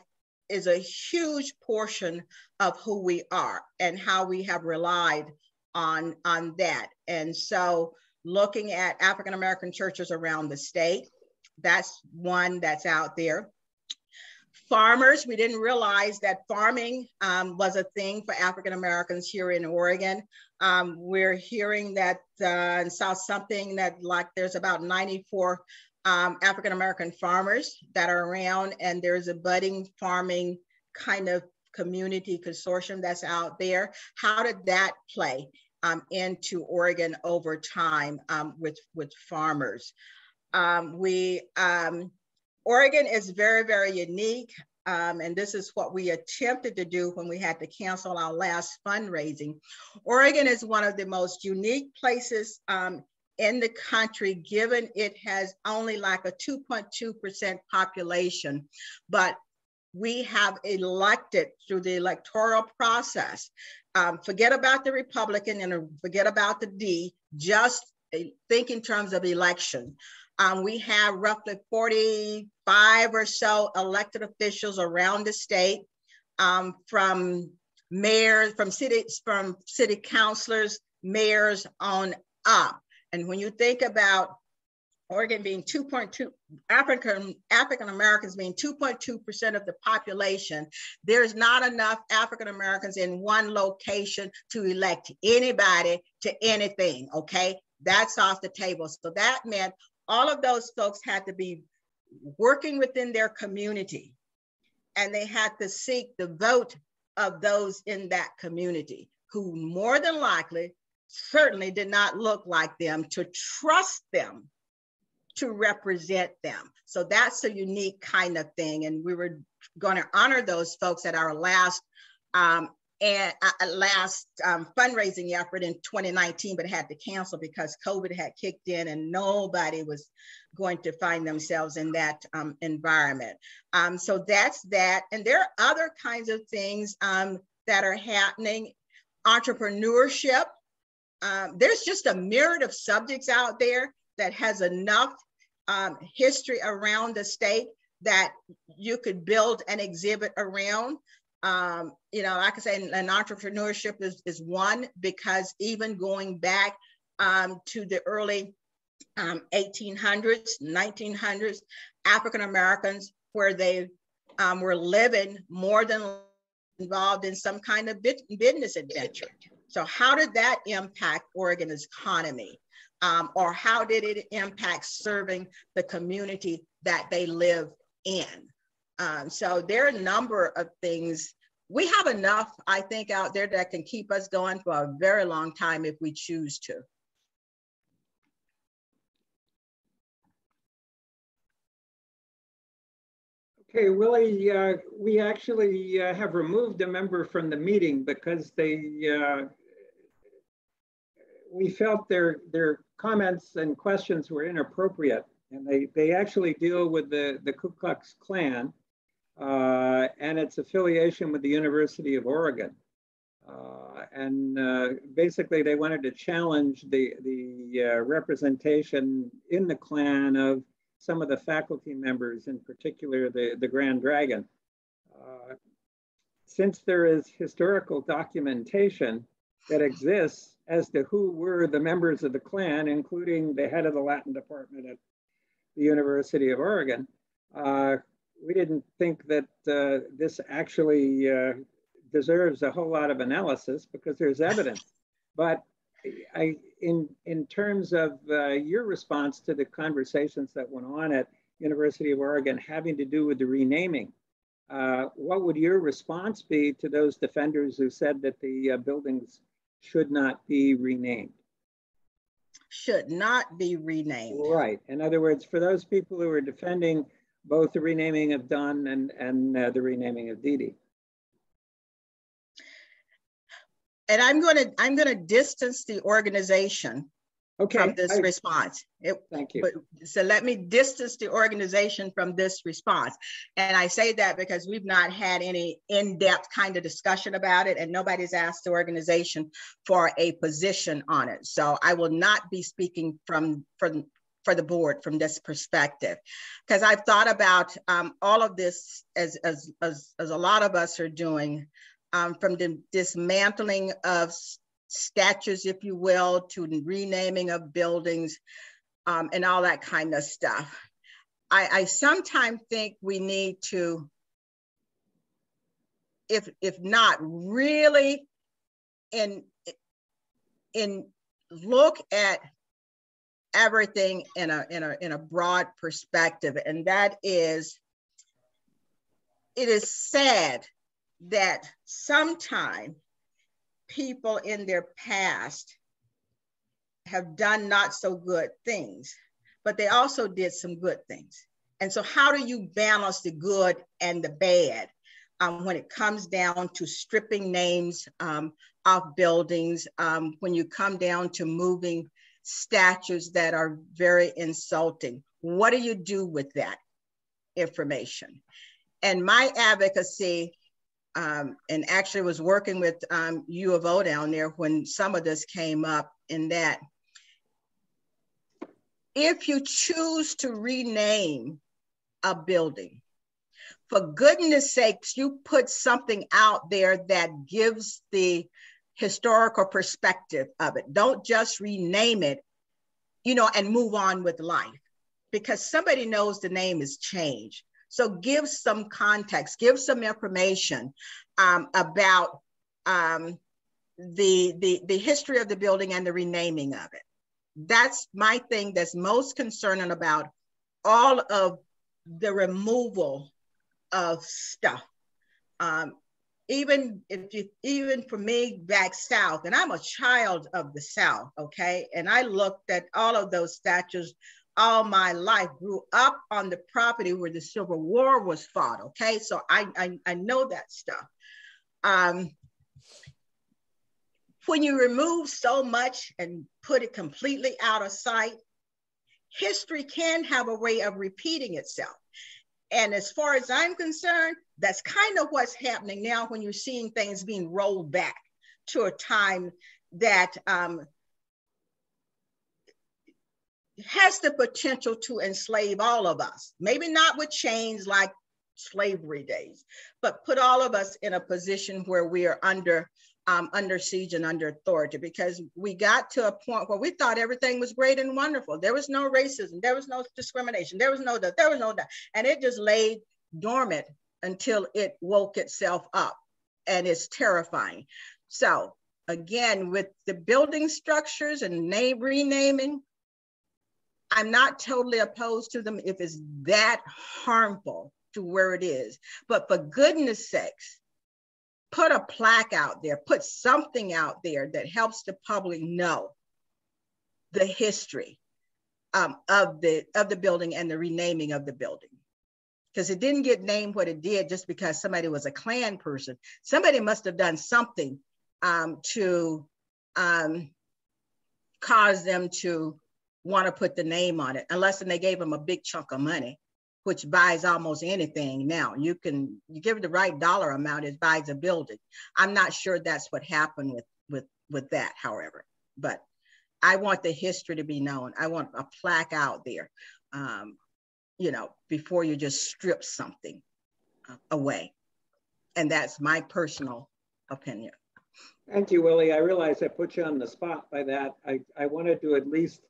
is a huge portion of who we are and how we have relied on that. And so looking at African-American churches around the state. That's one that's out there. Farmers, we didn't realize that farming was a thing for African-Americans here in Oregon. We're hearing that and saw something that like there's about 94 African-American farmers that are around, and there's a budding farming kind of community consortium that's out there. How did that play into Oregon over time with farmers? Oregon is very, very unique. And this is what we attempted to do when we had to cancel our last fundraising. Oregon is one of the most unique places in the country, given it has only like a 2.2% population, but we have elected through the electoral process. Forget about the Republican and forget about the D, just think in terms of election. We have roughly 45 or so elected officials around the state, from mayors, from city councilors, mayors on up. And when you think about Oregon being 2.2, African Americans being 2.2% of the population, there's not enough African Americans in one location to elect anybody to anything, okay? That's off the table. So that meant all of those folks had to be working within their community, and they had to seek the vote of those in that community who more than likely certainly did not look like them, to trust them to represent them. So that's a unique kind of thing. And we were going to honor those folks at our last fundraising effort in 2019, but had to cancel because COVID had kicked in and nobody was going to find themselves in that environment. So that's that. And there are other kinds of things that are happening. Entrepreneurship. There's just a myriad of subjects out there that has enough history around the state that you could build an exhibit around. You know, like I say, and entrepreneurship is one, because even going back to the early 1800s, 1900s, African Americans, where they were living more than involved in some kind of business adventure. So how did that impact Oregon's economy? Or how did it impact serving the community that they live in? So there are a number of things. We have enough, I think, out there that can keep us going for a very long time if we choose to. Okay, Willie, we actually have removed a member from the meeting because we felt their comments and questions were inappropriate, and they actually deal with the Ku Klux Klan and its affiliation with the University of Oregon. Basically they wanted to challenge the representation in the Klan of some of the faculty members, in particular the Grand Dragon. Since there is historical documentation that exists as to who were the members of the Klan, including the head of the Latin department at the University of Oregon, we didn't think that this actually deserves a whole lot of analysis because there's evidence. But in terms of your response to the conversations that went on at University of Oregon having to do with the renaming, what would your response be to those defenders who said that the buildings should not be renamed? Should not be renamed. Right. In other words, for those people who are defending both the renaming of Dunn and the renaming of Dede. And I'm going to distance the organization from this response. Thank you. So let me distance the organization from this response. And I say that because we've not had any in-depth kind of discussion about it, and nobody's asked the organization for a position on it. So I will not be speaking for the board from this perspective, because I've thought about all of this as a lot of us are doing, from the dismantling of statues, if you will, to renaming of buildings, and all that kind of stuff. I sometimes think we need to, if not really in look at everything in a broad perspective, and that is, it is sad that sometimes people in their past have done not so good things, but they also did some good things. And so how do you balance the good and the bad when it comes down to stripping names off buildings, when you come down to moving statues that are very insulting? What do you do with that information? And my advocacy, and actually was working with U of O down there when some of this came up, in that if you choose to rename a building, for goodness sakes, you put something out there that gives the historical perspective of it. Don't just rename it, you know, and move on with life, because somebody knows the name has changed. So give some context, give some information about the history of the building and the renaming of it. That's my thing that's most concerning about all of the removal of stuff. Even for me back South, and I'm a child of the South, okay? And I looked at all of those statues all my life, grew up on the property where the Civil War was fought, okay? So I know that stuff. When you remove so much and put it completely out of sight, history can have a way of repeating itself. And as far as I'm concerned, that's kind of what's happening now when you're seeing things being rolled back to a time that has the potential to enslave all of us. Maybe not with chains like slavery days, but put all of us in a position where we are under siege and under authority, because we got to a point where we thought everything was great and wonderful. There was no racism, there was no discrimination, there was no that, and it just laid dormant until it woke itself up, and it's terrifying. So again, with the building structures and renaming, I'm not totally opposed to them if it's that harmful to where it is, but for goodness sakes, put a plaque out there, put something out there that helps the public know the history of the building and the renaming of the building. Because it didn't get named what it did just because somebody was a Klan person. Somebody must have done something to cause them to want to put the name on it, unless they gave them a big chunk of money, which buys almost anything now. You give it the right dollar amount, it buys a building. I'm not sure that's what happened with that, however, but I want the history to be known. I want a plaque out there, you know, before you just strip something away. And that's my personal opinion. Thank you, Willie. I realize I put you on the spot by that. I wanted to at least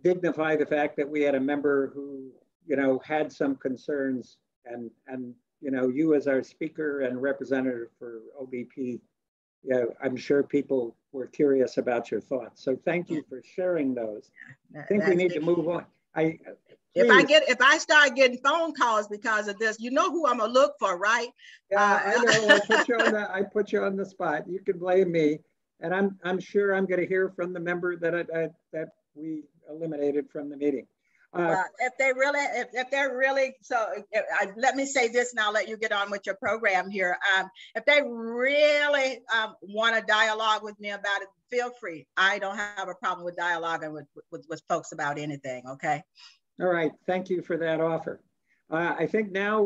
dignify the fact that we had a member who, you know, had some concerns, and you know, you as our speaker and representative for OBP, yeah, I'm sure people were curious about your thoughts. So thank you for sharing those. I think we need to move on. If I start getting phone calls because of this, you know who I'm gonna look for, right? Yeah, I know. I put you on the spot. You can blame me, and I'm sure I'm going to hear from the member that we eliminated from the meeting. Well, if they're really, let me say this and I'll let you get on with your program here. If they really want to dialogue with me about it, feel free. I don't have a problem with dialoguing with folks about anything, okay? All right, thank you for that offer. I think now,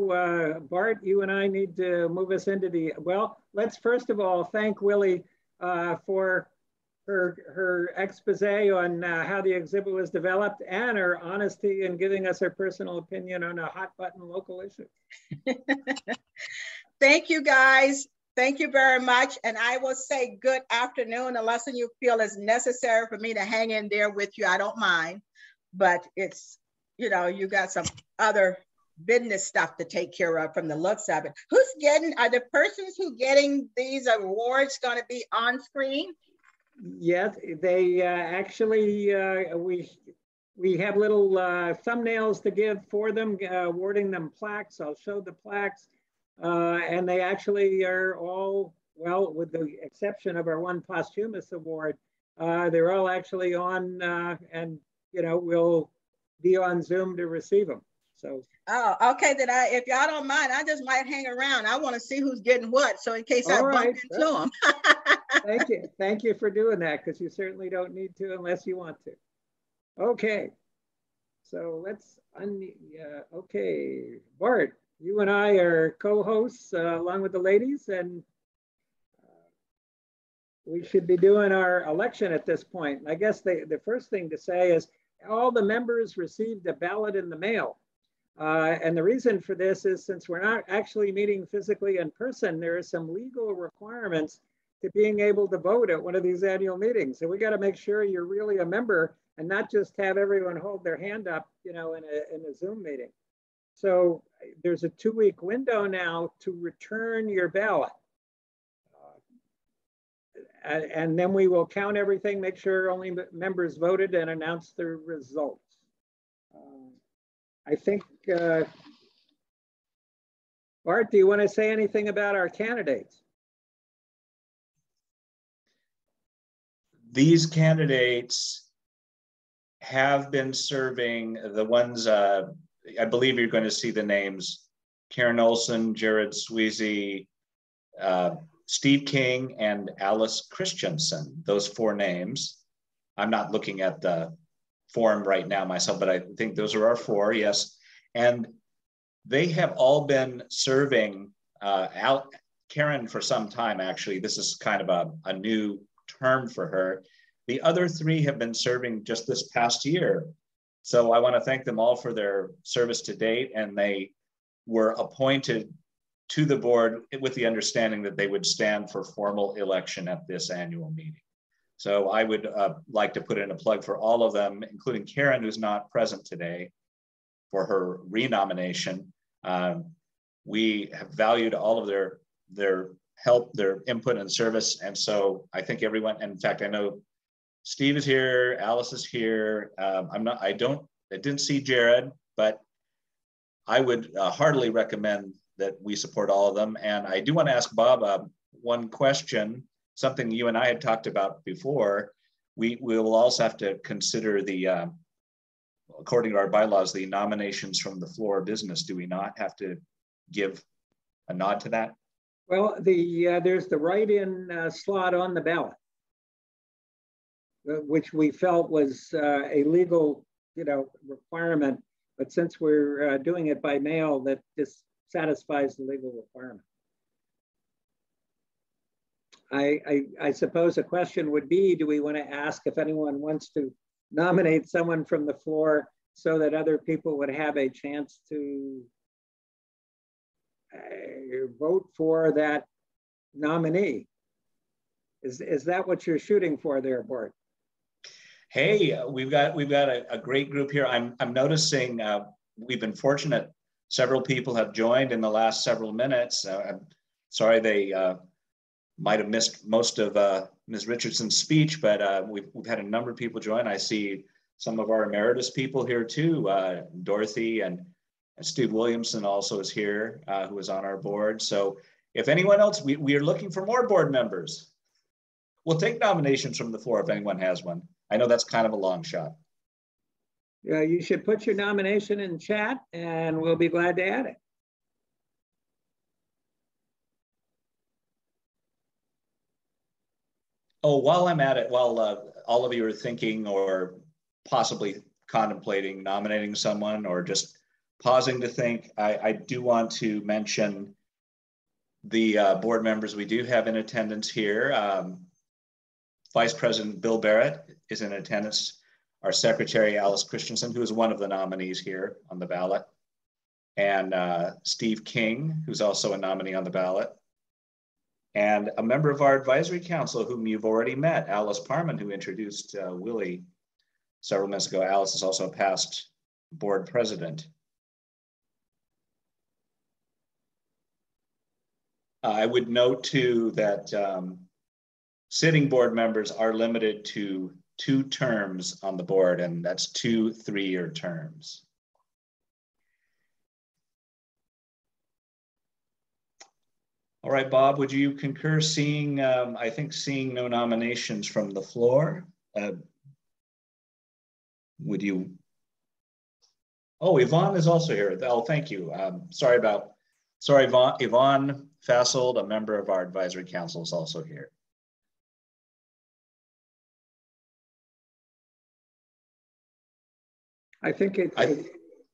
Bart, you and I need to move us into well, let's first of all thank Willie for her expose on how the exhibit was developed and her honesty in giving us her personal opinion on a hot button local issue. Thank you guys. Thank you very much. And I will say good afternoon, unless you feel it's necessary for me to hang in there with you. I don't mind, but it's, you know, you got some other business stuff to take care of from the looks of it. Are the persons who getting these awards going to be on screen? Yes, they actually, we have little thumbnails to give for them, awarding them plaques. I'll show the plaques. And they actually are all, well, with the exception of our one posthumous award, they're all actually on, and, you know, we'll be on Zoom to receive them. So. Oh, okay. Then if y'all don't mind, I just might hang around. I want to see who's getting what. So in case I bump into them. Thank you. Thank you for doing that, because you certainly don't need to unless you want to. Okay. So let's, okay. Bart, you and I are co-hosts along with the ladies, and we should be doing our election at this point. I guess the first thing to say is all the members received a ballot in the mail. And the reason for this is, since we're not actually meeting physically in person, there are some legal requirements to being able to vote at one of these annual meetings. So we got to make sure you're really a member and not just have everyone hold their hand up, you know, in a Zoom meeting. So there's a 2-week window now to return your ballot. And then we will count everything, make sure only members voted, and announce the results. I think, Bart, do you want to say anything about our candidates? These candidates have been serving, the ones, I believe you're going to see the names: Karen Olson, Jared Sweezy, Steve King, and Alice Christensen. Those 4 names. I'm not looking at the form right now myself, but I think those are our 4, yes. And they have all been serving Karen for some time, actually. This is kind of a new term for her. The other 3 have been serving just this past year. So I want to thank them all for their service to date, and they were appointed to the board with the understanding that they would stand for formal election at this annual meeting. So I would like to put in a plug for all of them, including Karen, who's not present today, for her renomination. We have valued all of their help, their input and service. And so I think everyone, in fact, I know Steve is here, Alice is here. I didn't see Jared, but I would heartily recommend that we support all of them. And I do want to ask Bob one question, something you and I had talked about before. We will also have to consider the, according to our bylaws, the nominations from the floor of business. Do we not have to give a nod to that? Well, there's the write-in slot on the ballot, which we felt was a legal, you know, requirement. But since we're doing it by mail, that this satisfies the legal requirement. I suppose a question would be, do we want to ask if anyone wants to nominate someone from the floor so that other people would have a chance to vote for that nominee? Is that what you're shooting for there, Bart? Hey, we've got a great group here. I'm noticing we've been fortunate. Several people have joined in the last several minutes. I'm sorry they might have missed most of Ms. Richardson's speech, but we've had a number of people join. I see some of our emeritus people here too. Dorothy and Steve Williamson also is here, who is on our board. So if anyone else, we are looking for more board members. We'll take nominations from the floor if anyone has one. I know that's kind of a long shot. Yeah, you should put your nomination in chat and we'll be glad to add it. Oh, while I'm at it, while all of you are thinking or possibly contemplating nominating someone or just pausing to think, I do want to mention the board members we do have in attendance here. Vice President Bill Barrett is in attendance. Our Secretary, Alice Christensen, who is one of the nominees here on the ballot. And Steve King, who's also a nominee on the ballot. and a member of our advisory council whom you've already met, Alice Parman, who introduced Willie several minutes ago. Alice is also a past board president. I would note too that sitting board members are limited to 2 terms on the board, and that's 2 3-year terms. All right, Bob, would you concur seeing, I think seeing no nominations from the floor? Would you? Oh, Yvonne is also here. Oh, thank you. Sorry, Yvonne Fassold, a member of our advisory council, is also here. I think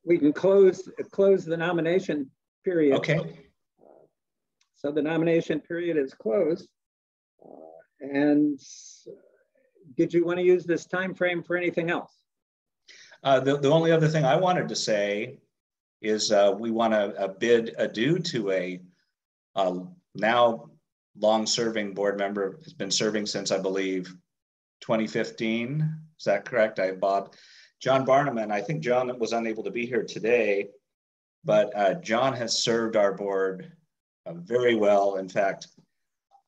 we can close the nomination period. Okay. So the nomination period is closed. And did you want to use this time frame for anything else? The only other thing I wanted to say is we want to bid adieu to a now long-serving board member, has been serving since, I believe, 2015. Is that correct? Bob? John Barnum, I think John was unable to be here today, but John has served our board very well. In fact,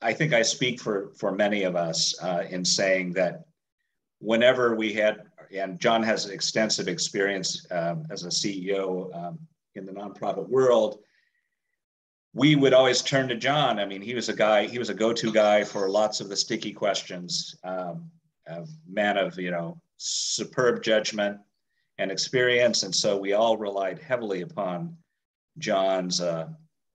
I think I speak for many of us in saying that whenever we had, and John has extensive experience as a CEO in the nonprofit world, we would always turn to John. I mean, he was a go-to guy for lots of the sticky questions, a man of, superb judgment and experience. And so we all relied heavily upon John's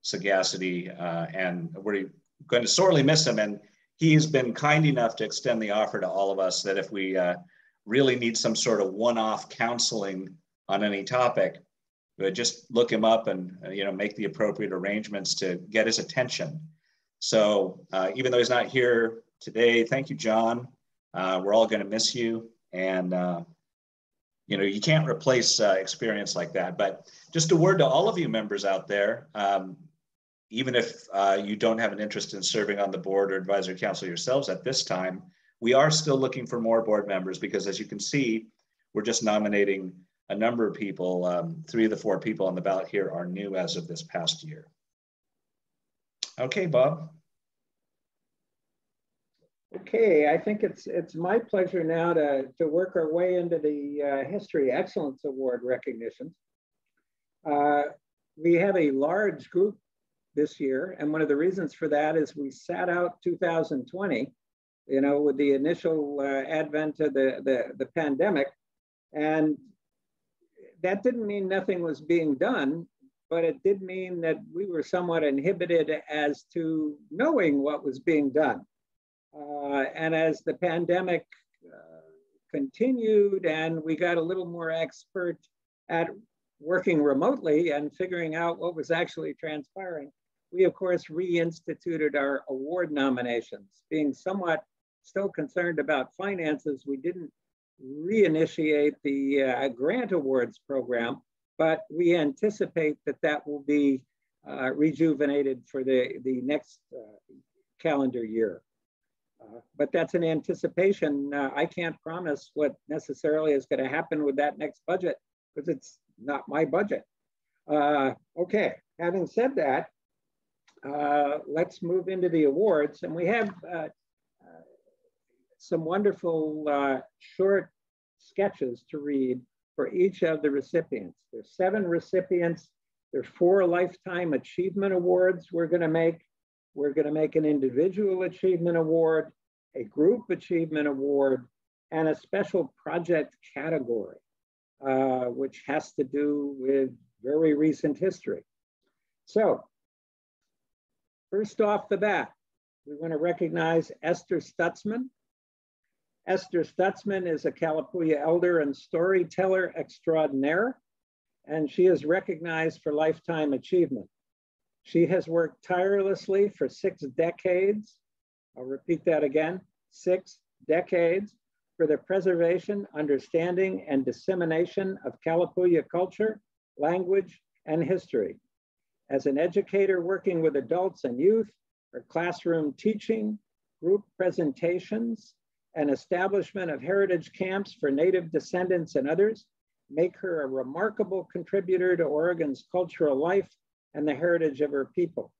sagacity, and we're going to sorely miss him. And he's been kind enough to extend the offer to all of us that if we really need some sort of one-off counseling on any topic, just look him up and make the appropriate arrangements to get his attention. So even though he's not here today, thank you, John. We're all going to miss you, and you can't replace experience like that. But just a word to all of you members out there. Even if you don't have an interest in serving on the board or advisory council yourselves at this time, we are still looking for more board members, because as you can see, we're just nominating a number of people. 3 of the 4 people on the ballot here are new as of this past year. Okay, Bob. Okay, I think it's my pleasure now to work our way into the History Excellence Award recognitions. We have a large group this year, and one of the reasons for that is we sat out 2020, with the initial advent of the pandemic, and that didn't mean nothing was being done, but it did mean that we were somewhat inhibited as to knowing what was being done. And as the pandemic continued and we got a little more expert at working remotely and figuring out what was actually transpiring, we of course reinstituted our award nominations. Being somewhat still concerned about finances, we didn't reinitiate the grant awards program, but we anticipate that will be rejuvenated for the next calendar year. But that's an anticipation. I can't promise what necessarily is going to happen with that next budget, because it's not my budget. Okay, having said that, let's move into the awards. And we have some wonderful short sketches to read for each of the recipients. There's 7 recipients. There's 4 Lifetime Achievement Awards we're going to make. We're going to make an Individual Achievement Award, a Group Achievement Award, and a special project category, which has to do with very recent history. So, first off the bat, we want to recognize Esther Stutzman. Esther Stutzman is a Kalapuya elder and storyteller extraordinaire, and she is recognized for lifetime achievement. She has worked tirelessly for 6 decades. I'll repeat that again, 6 decades, for the preservation, understanding, and dissemination of Kalapuya culture, language, and history. As an educator working with adults and youth, her classroom teaching, group presentations, and establishment of heritage camps for Native descendants and others make her a remarkable contributor to Oregon's cultural life and the heritage of her people.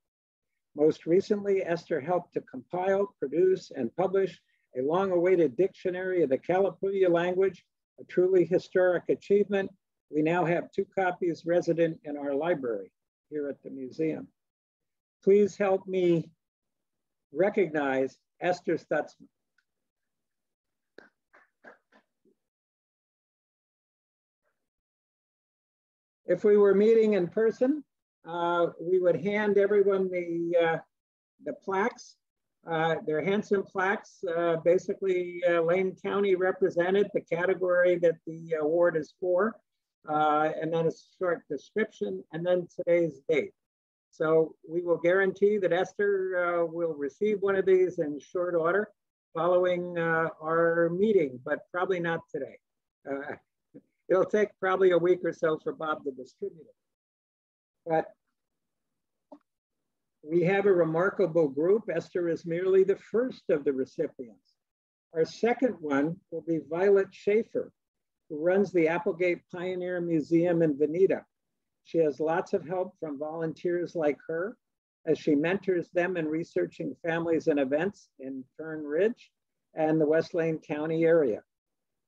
Most recently, Esther helped to compile, produce, and publish a long-awaited dictionary of the Kalapuya language, a truly historic achievement. We now have 2 copies resident in our library here at the museum. Please help me recognize Esther Stutzman. If we were meeting in person, we would hand everyone the plaques. They're handsome plaques, basically Lane County represented, the category that the award is for, and then a short description, and then today's date. So we will guarantee that Esther will receive one of these in short order following our meeting, but probably not today. It'll take probably a week or so for Bob to distribute it. But we have a remarkable group. Esther is merely the first of the recipients. Our second one will be Violet Schaefer, who runs the Applegate Pioneer Museum in Veneta. She has lots of help from volunteers like her as she mentors them in researching families and events in Fern Ridge and the West Lane County area.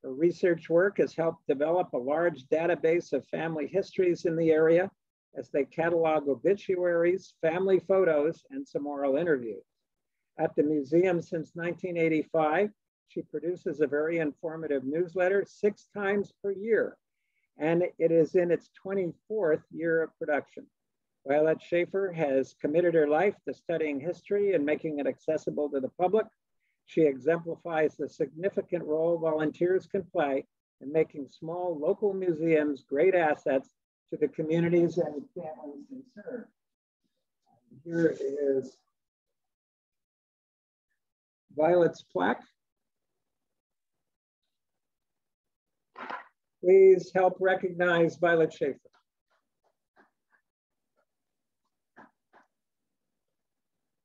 Her research work has helped develop a large database of family histories in the area as they catalog obituaries, family photos, and some oral interviews. At the museum since 1985, she produces a very informative newsletter 6 times per year, and it is in its 24th year of production. Violet Schaefer has committed her life to studying history and making it accessible to the public. She exemplifies the significant role volunteers can play in making small local museums great assets to the communities and families they serve. Here is Violet's plaque. Please help recognize Violet Schaefer.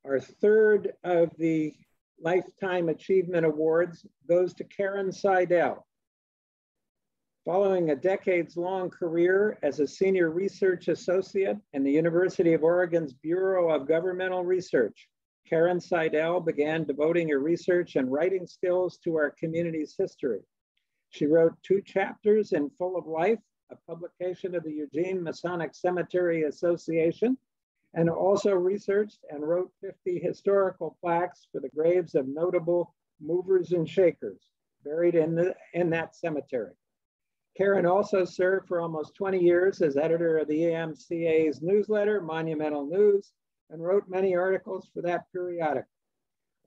Our third of the Lifetime Achievement Awards goes to Karen Seidel. Following a decades-long career as a senior research associate in the University of Oregon's Bureau of Governmental Research, Karen Seidel began devoting her research and writing skills to our community's history. She wrote 2 chapters in Full of Life, a publication of the Eugene Masonic Cemetery Association, and also researched and wrote 50 historical plaques for the graves of notable movers and shakers buried in that cemetery. Karen also served for almost 20 years as editor of the AMCA's newsletter, Monumental News, and wrote many articles for that periodical.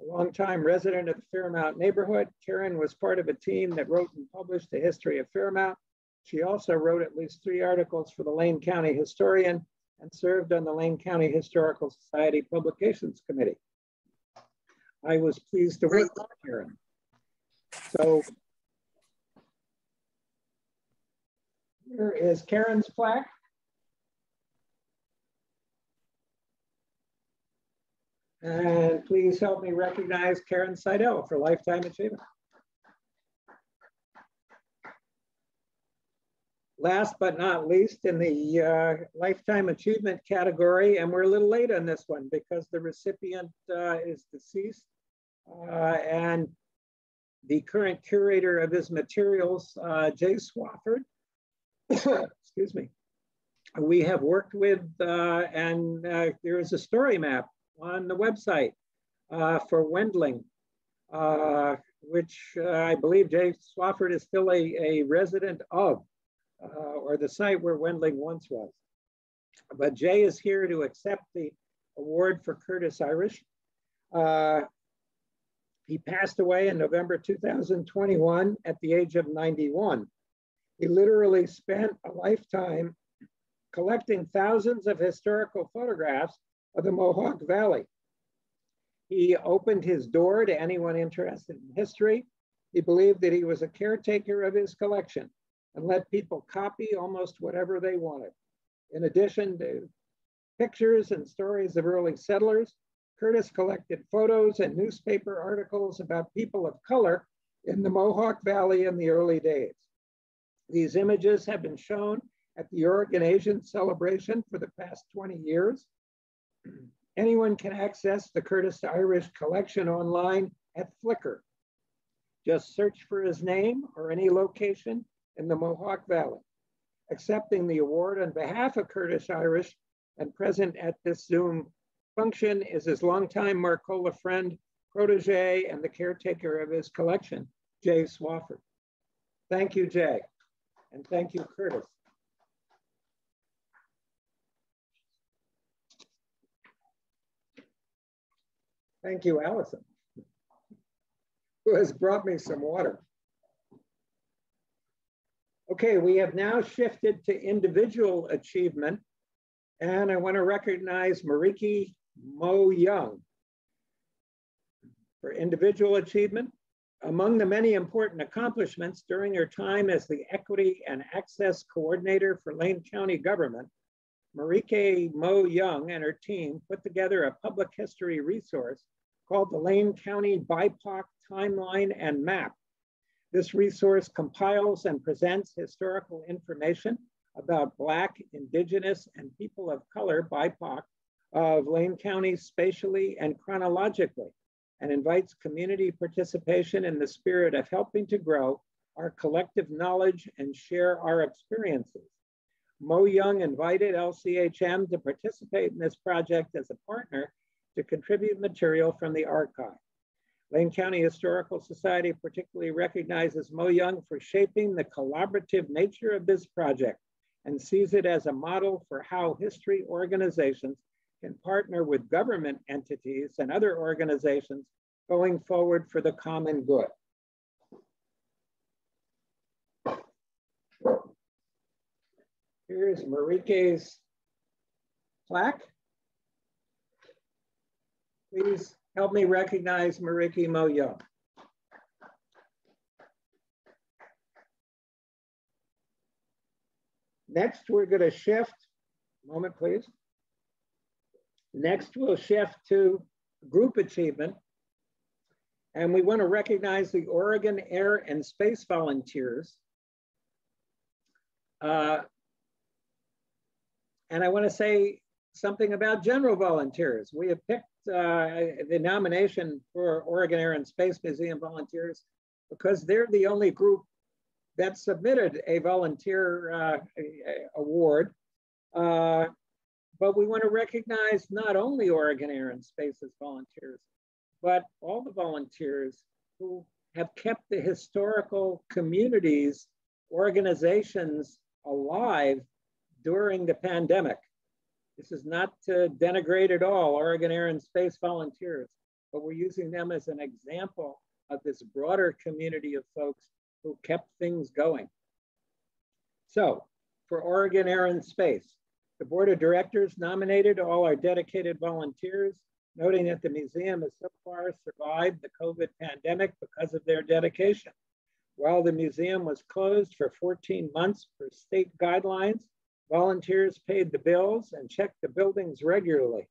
A longtime resident of the Fairmount neighborhood, Karen was part of a team that wrote and published the history of Fairmount. She also wrote at least 3 articles for the Lane County Historian and served on the Lane County Historical Society Publications Committee. I was pleased to work with Karen. So here is Karen's plaque. And please help me recognize Karen Seidel for Lifetime Achievement. Last but not least, in the Lifetime Achievement category, and we're a little late on this one because the recipient is deceased, and the current curator of his materials, Jay Swafford, excuse me, we have worked with, and there is a story map on the website for Wendling, which I believe Jay Swafford is still a resident of, or the site where Wendling once was. But Jay is here to accept the award for Curtis Irish. He passed away in November 2021 at the age of 91. He literally spent a lifetime collecting thousands of historical photographs of the Mohawk Valley. He opened his door to anyone interested in history. He believed that he was a caretaker of his collection and let people copy almost whatever they wanted. In addition to pictures and stories of early settlers, Curtis collected photos and newspaper articles about people of color in the Mohawk Valley in the early days. These images have been shown at the Oregon Asian Celebration for the past 20 years. Anyone can access the Curtis Irish collection online at Flickr. Just search for his name or any location in the Mohawk Valley. Accepting the award on behalf of Curtis Irish and present at this Zoom function is his longtime Marcola friend, protege, and the caretaker of his collection, Jay Swafford. Thank you, Jay, and thank you, Curtis. Thank you, Allison, who has brought me some water. Okay, we have now shifted to individual achievement, and I want to recognize Mariki Mo Young for individual achievement. Among the many important accomplishments during her time as the Equity and Access Coordinator for Lane County Government, Mariki Mo Young and her team put together a public history resource called the Lane County BIPOC Timeline and Map. This resource compiles and presents historical information about Black, Indigenous, and people of color, BIPOC, of Lane County spatially and chronologically, and invites community participation in the spirit of helping to grow our collective knowledge and share our experiences. Mo Young invited LCHM to participate in this project as a partner to contribute material from the archive. Lane County Historical Society particularly recognizes Mo Young for shaping the collaborative nature of this project and sees it as a model for how history organizations can partner with government entities and other organizations going forward for the common good. Here's Marike's plaque. Please help me recognize Mariki Mo Young. Next, we're going to shift, moment please. Next, we'll shift to group achievement. And we want to recognize the Oregon Air and Space Volunteers. And I want to say something about general volunteers. We have picked the nomination for Oregon Air and Space Museum volunteers because they're the only group that submitted a volunteer award. But we want to recognize not only Oregon Air and Space's volunteers, but all the volunteers who have kept the historical communities, organizations alive during the pandemic. This is not to denigrate at all Oregon Air and Space volunteers, but we're using them as an example of this broader community of folks who kept things going. So for Oregon Air and Space, the board of directors nominated all our dedicated volunteers, noting that the museum has so far survived the COVID pandemic because of their dedication. While the museum was closed for 14 months per state guidelines, volunteers paid the bills and checked the buildings regularly.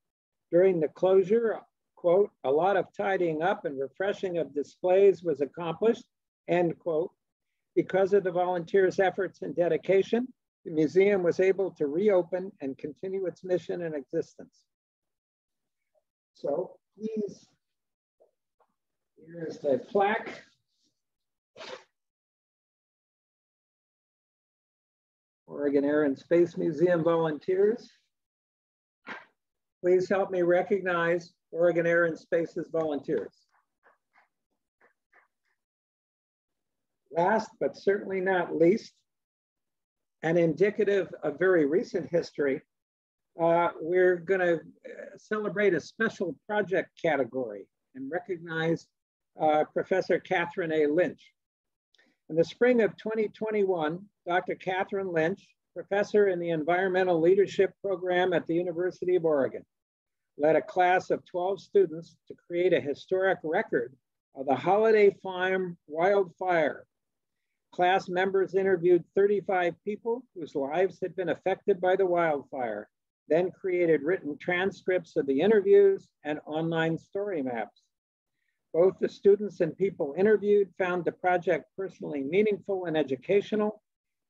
During the closure, quote, a lot of tidying up and refreshing of displays was accomplished, end quote. Because of the volunteers' efforts and dedication, the museum was able to reopen and continue its mission and existence. So please, here's the plaque. Oregon Air and Space Museum volunteers. Please help me recognize Oregon Air and Space's volunteers. Last, but certainly not least, and indicative of very recent history, we're going to celebrate a special project category and recognize Professor Catherine A. Lynch. In the spring of 2021, Dr. Catherine Lynch, professor in the Environmental Leadership Program at the University of Oregon, led a class of 12 students to create a historic record of the Holiday Farm wildfire. Class members interviewed 35 people whose lives had been affected by the wildfire. then created written transcripts of the interviews and online story maps. Both the students and people interviewed found the project personally meaningful and educational.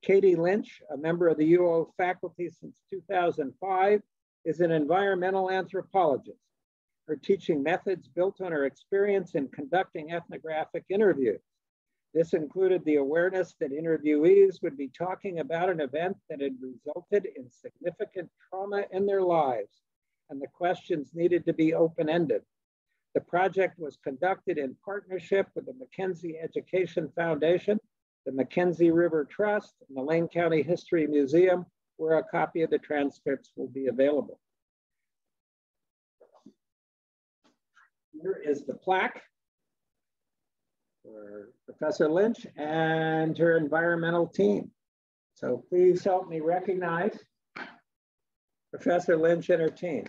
Katie Lynch, a member of the UO faculty since 2005, is an environmental anthropologist. Her teaching methods built on her experience in conducting ethnographic interviews. This included the awareness that interviewees would be talking about an event that had resulted in significant trauma in their lives, and the questions needed to be open-ended. The project was conducted in partnership with the Mackenzie Education Foundation, the Mackenzie River Trust, and the Lane County History Museum, where a copy of the transcripts will be available. Here is the plaque for Professor Lynch and her environmental team. So please help me recognize Professor Lynch and her team.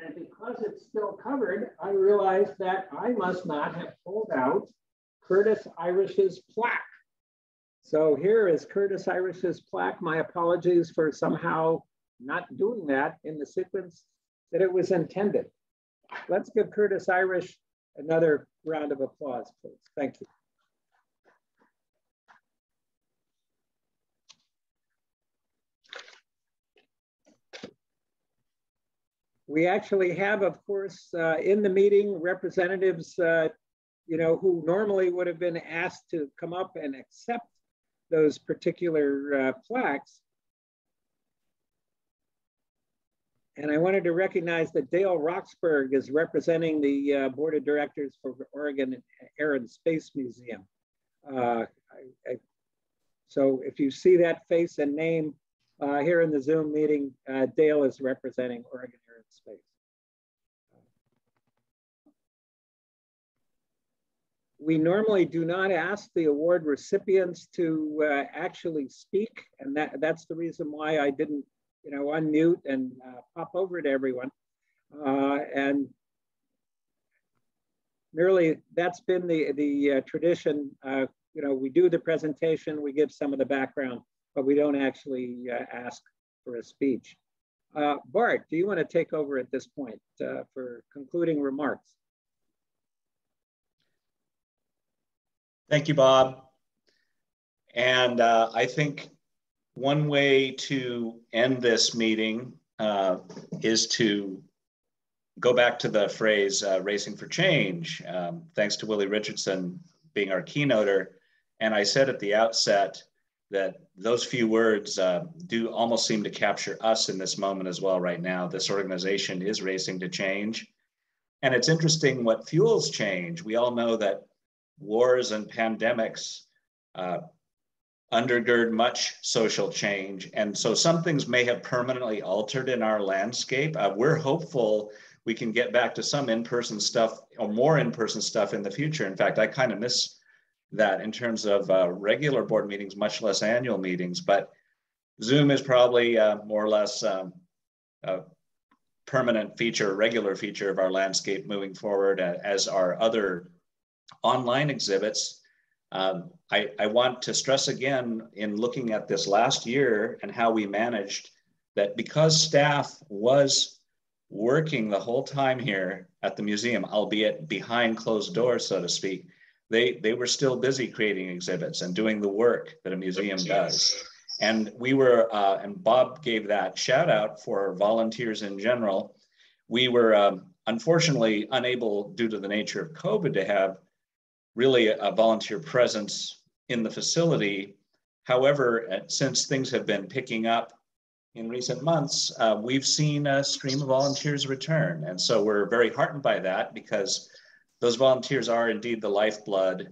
And because it's still covered, I realized that I must not have pulled out Curtis Irish's plaque. So here is Curtis Irish's plaque. My apologies for somehow not doing that in the sequence that it was intended. Let's give Curtis Irish another round of applause, please. Thank you. We actually have, of course, in the meeting, representatives, who normally would have been asked to come up and accept those particular plaques. And I wanted to recognize that Dale Roxburgh is representing the Board of Directors for Oregon Air and Space Museum. So if you see that face and name here in the Zoom meeting, Dale is representing Oregon Air and Space. We normally do not ask the award recipients to actually speak, and that's the reason why I didn't unmute and pop over to everyone. And merely that's been the tradition. We do the presentation, we give some of the background, but we don't actually ask for a speech. Bart, do you want to take over at this point for concluding remarks? Thank you, Bob. And I think one way to end this meeting is to go back to the phrase racing for change, thanks to Willie Richardson being our keynoter. And I said at the outset that those few words do almost seem to capture us in this moment as well right now. This organization is racing to change. And it's interesting what fuels change. We all know that wars and pandemics undergird much social change. And so some things may have permanently altered in our landscape. We're hopeful we can get back to some in-person stuff or more in-person stuff in the future. In fact, I kind of miss that in terms of regular board meetings, much less annual meetings, but Zoom is probably more or less a permanent feature, regular feature of our landscape moving forward, as are other online exhibits. I want to stress again in looking at this last year and how we managed that, because staff was working the whole time here at the museum, albeit behind closed doors, so to speak, they were still busy creating exhibits and doing the work that a museum does. And we were, and Bob gave that shout out for volunteers in general. We were unfortunately unable, due to the nature of COVID, to have really a volunteer presence in the facility. However, since things have been picking up in recent months, we've seen a stream of volunteers return. And so we're very heartened by that, because those volunteers are indeed the lifeblood.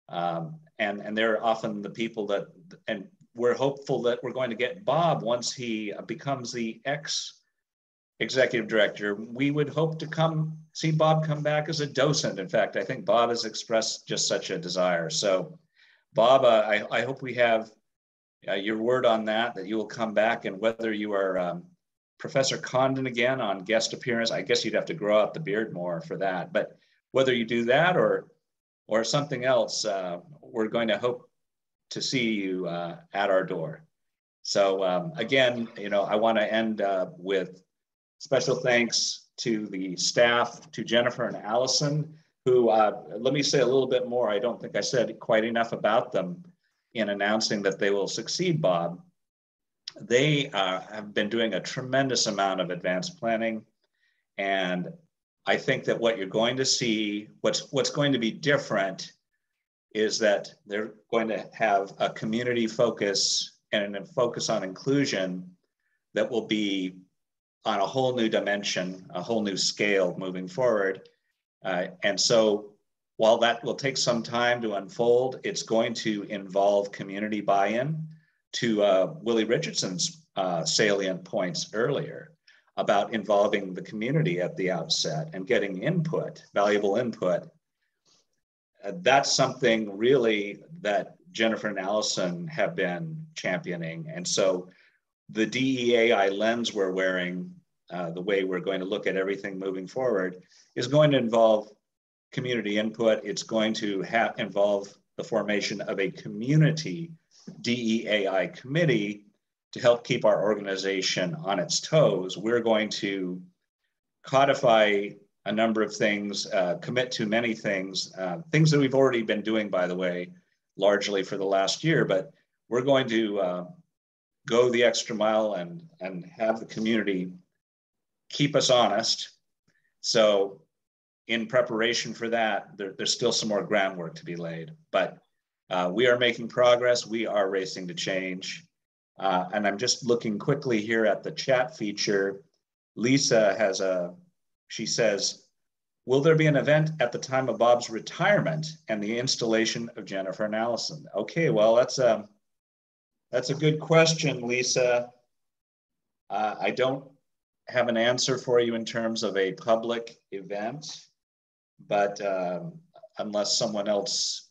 And they're often the people that, and we're hopeful that we're going to get Bob, once he becomes the ex-executive director, we would hope to see Bob come back as a docent. In fact, I think Bob has expressed just such a desire. So Bob, I hope we have your word on that you will come back, and whether you are Professor Condon again on guest appearance, I guess you'd have to grow out the beard more for that, but whether you do that or something else, we're going to hope to see you at our door. So again, I want to end with special thanks to the staff, to Jennifer and Allison, who, let me say a little bit more. I don't think I said quite enough about them in announcing that they will succeed Bob. They have been doing a tremendous amount of advanced planning. And I think that what you're going to see, what's going to be different is that they're going to have a community focus and a focus on inclusion that will be on a whole new dimension, a whole new scale moving forward. And so while that will take some time to unfold, it's going to involve community buy-in to Willie Richardson's salient points earlier about involving the community at the outset and getting input, valuable input. That's something really that Jennifer and Allison have been championing. And so the DEAI lens we're wearing, the way we're going to look at everything moving forward, is going to involve community input. It's going to involve the formation of a community DEAI committee to help keep our organization on its toes. We're going to codify a number of things, commit to many things, things that we've already been doing, by the way, largely for the last year, but we're going to go the extra mile and have the community keep us honest. So in preparation for that, there's still some more groundwork to be laid, but we are making progress. We are racing to change. And I'm just looking quickly here at the chat feature. Lisa she says, will there be an event at the time of Bob's retirement and the installation of Jennifer and Allison? Okay, well, that's a good question, Lisa. I don't have an answer for you in terms of a public event, but unless someone else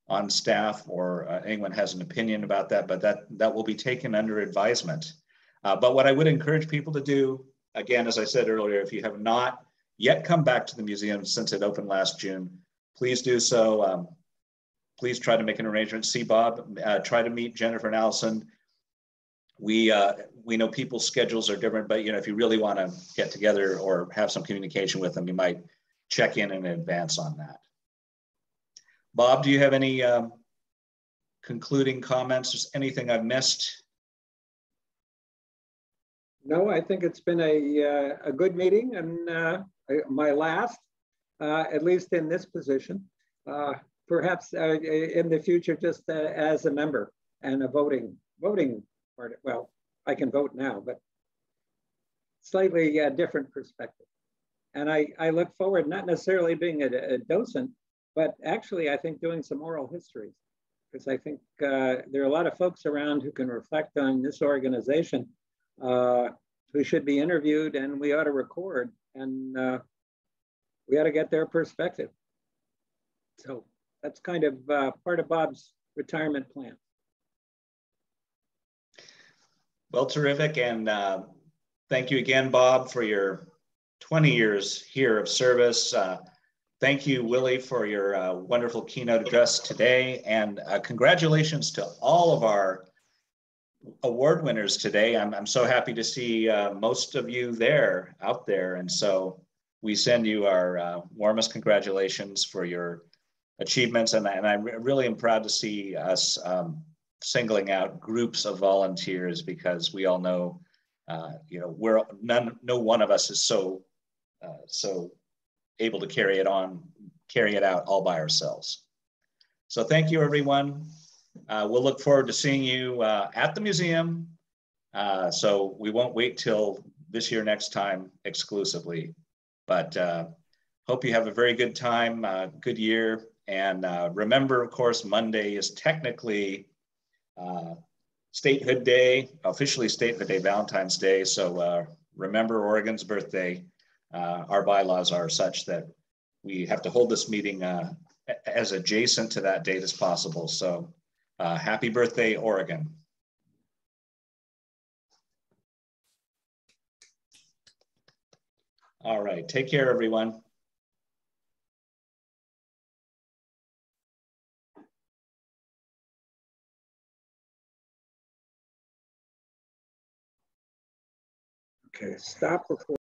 on staff or anyone has an opinion about that, but that will be taken under advisement. But what I would encourage people to do, again, as I said earlier, if you have not yet come back to the museum since it opened last June, please do so. Please try to make an arrangement. See Bob, try to meet Jennifer and Allison. We know people's schedules are different, but if you really want to get together or have some communication with them, you might check in advance on that. Bob, do you have any concluding comments? Is anything I've missed? No, I think it's been a good meeting, and my last, at least in this position. Perhaps in the future, just as a member and a voting part. Well, I can vote now, but slightly different perspective. And I look forward, not necessarily being a docent, but actually I think doing some oral histories, because I think there are a lot of folks around who can reflect on this organization who should be interviewed, and we ought to record, and we ought to get their perspective. So that's kind of part of Bob's retirement plan. Well, terrific. And thank you again, Bob, for your 20 years here of service. Thank you, Willie, for your wonderful keynote address today. And congratulations to all of our award winners today. I'm so happy to see most of you out there. And so we send you our warmest congratulations for your achievements. And I really am proud to see us singling out groups of volunteers, because we all know, no one of us is so able to carry it out all by ourselves. So thank you, everyone. We'll look forward to seeing you at the museum. So we won't wait till this year next time exclusively, but hope you have a very good time, good year. And remember, of course, Monday is technically Statehood Day, officially Statehood Day, Valentine's Day. So remember Oregon's birthday. Our bylaws are such that we have to hold this meeting as adjacent to that date as possible. So happy birthday, Oregon. All right, take care, everyone. Okay, stop recording.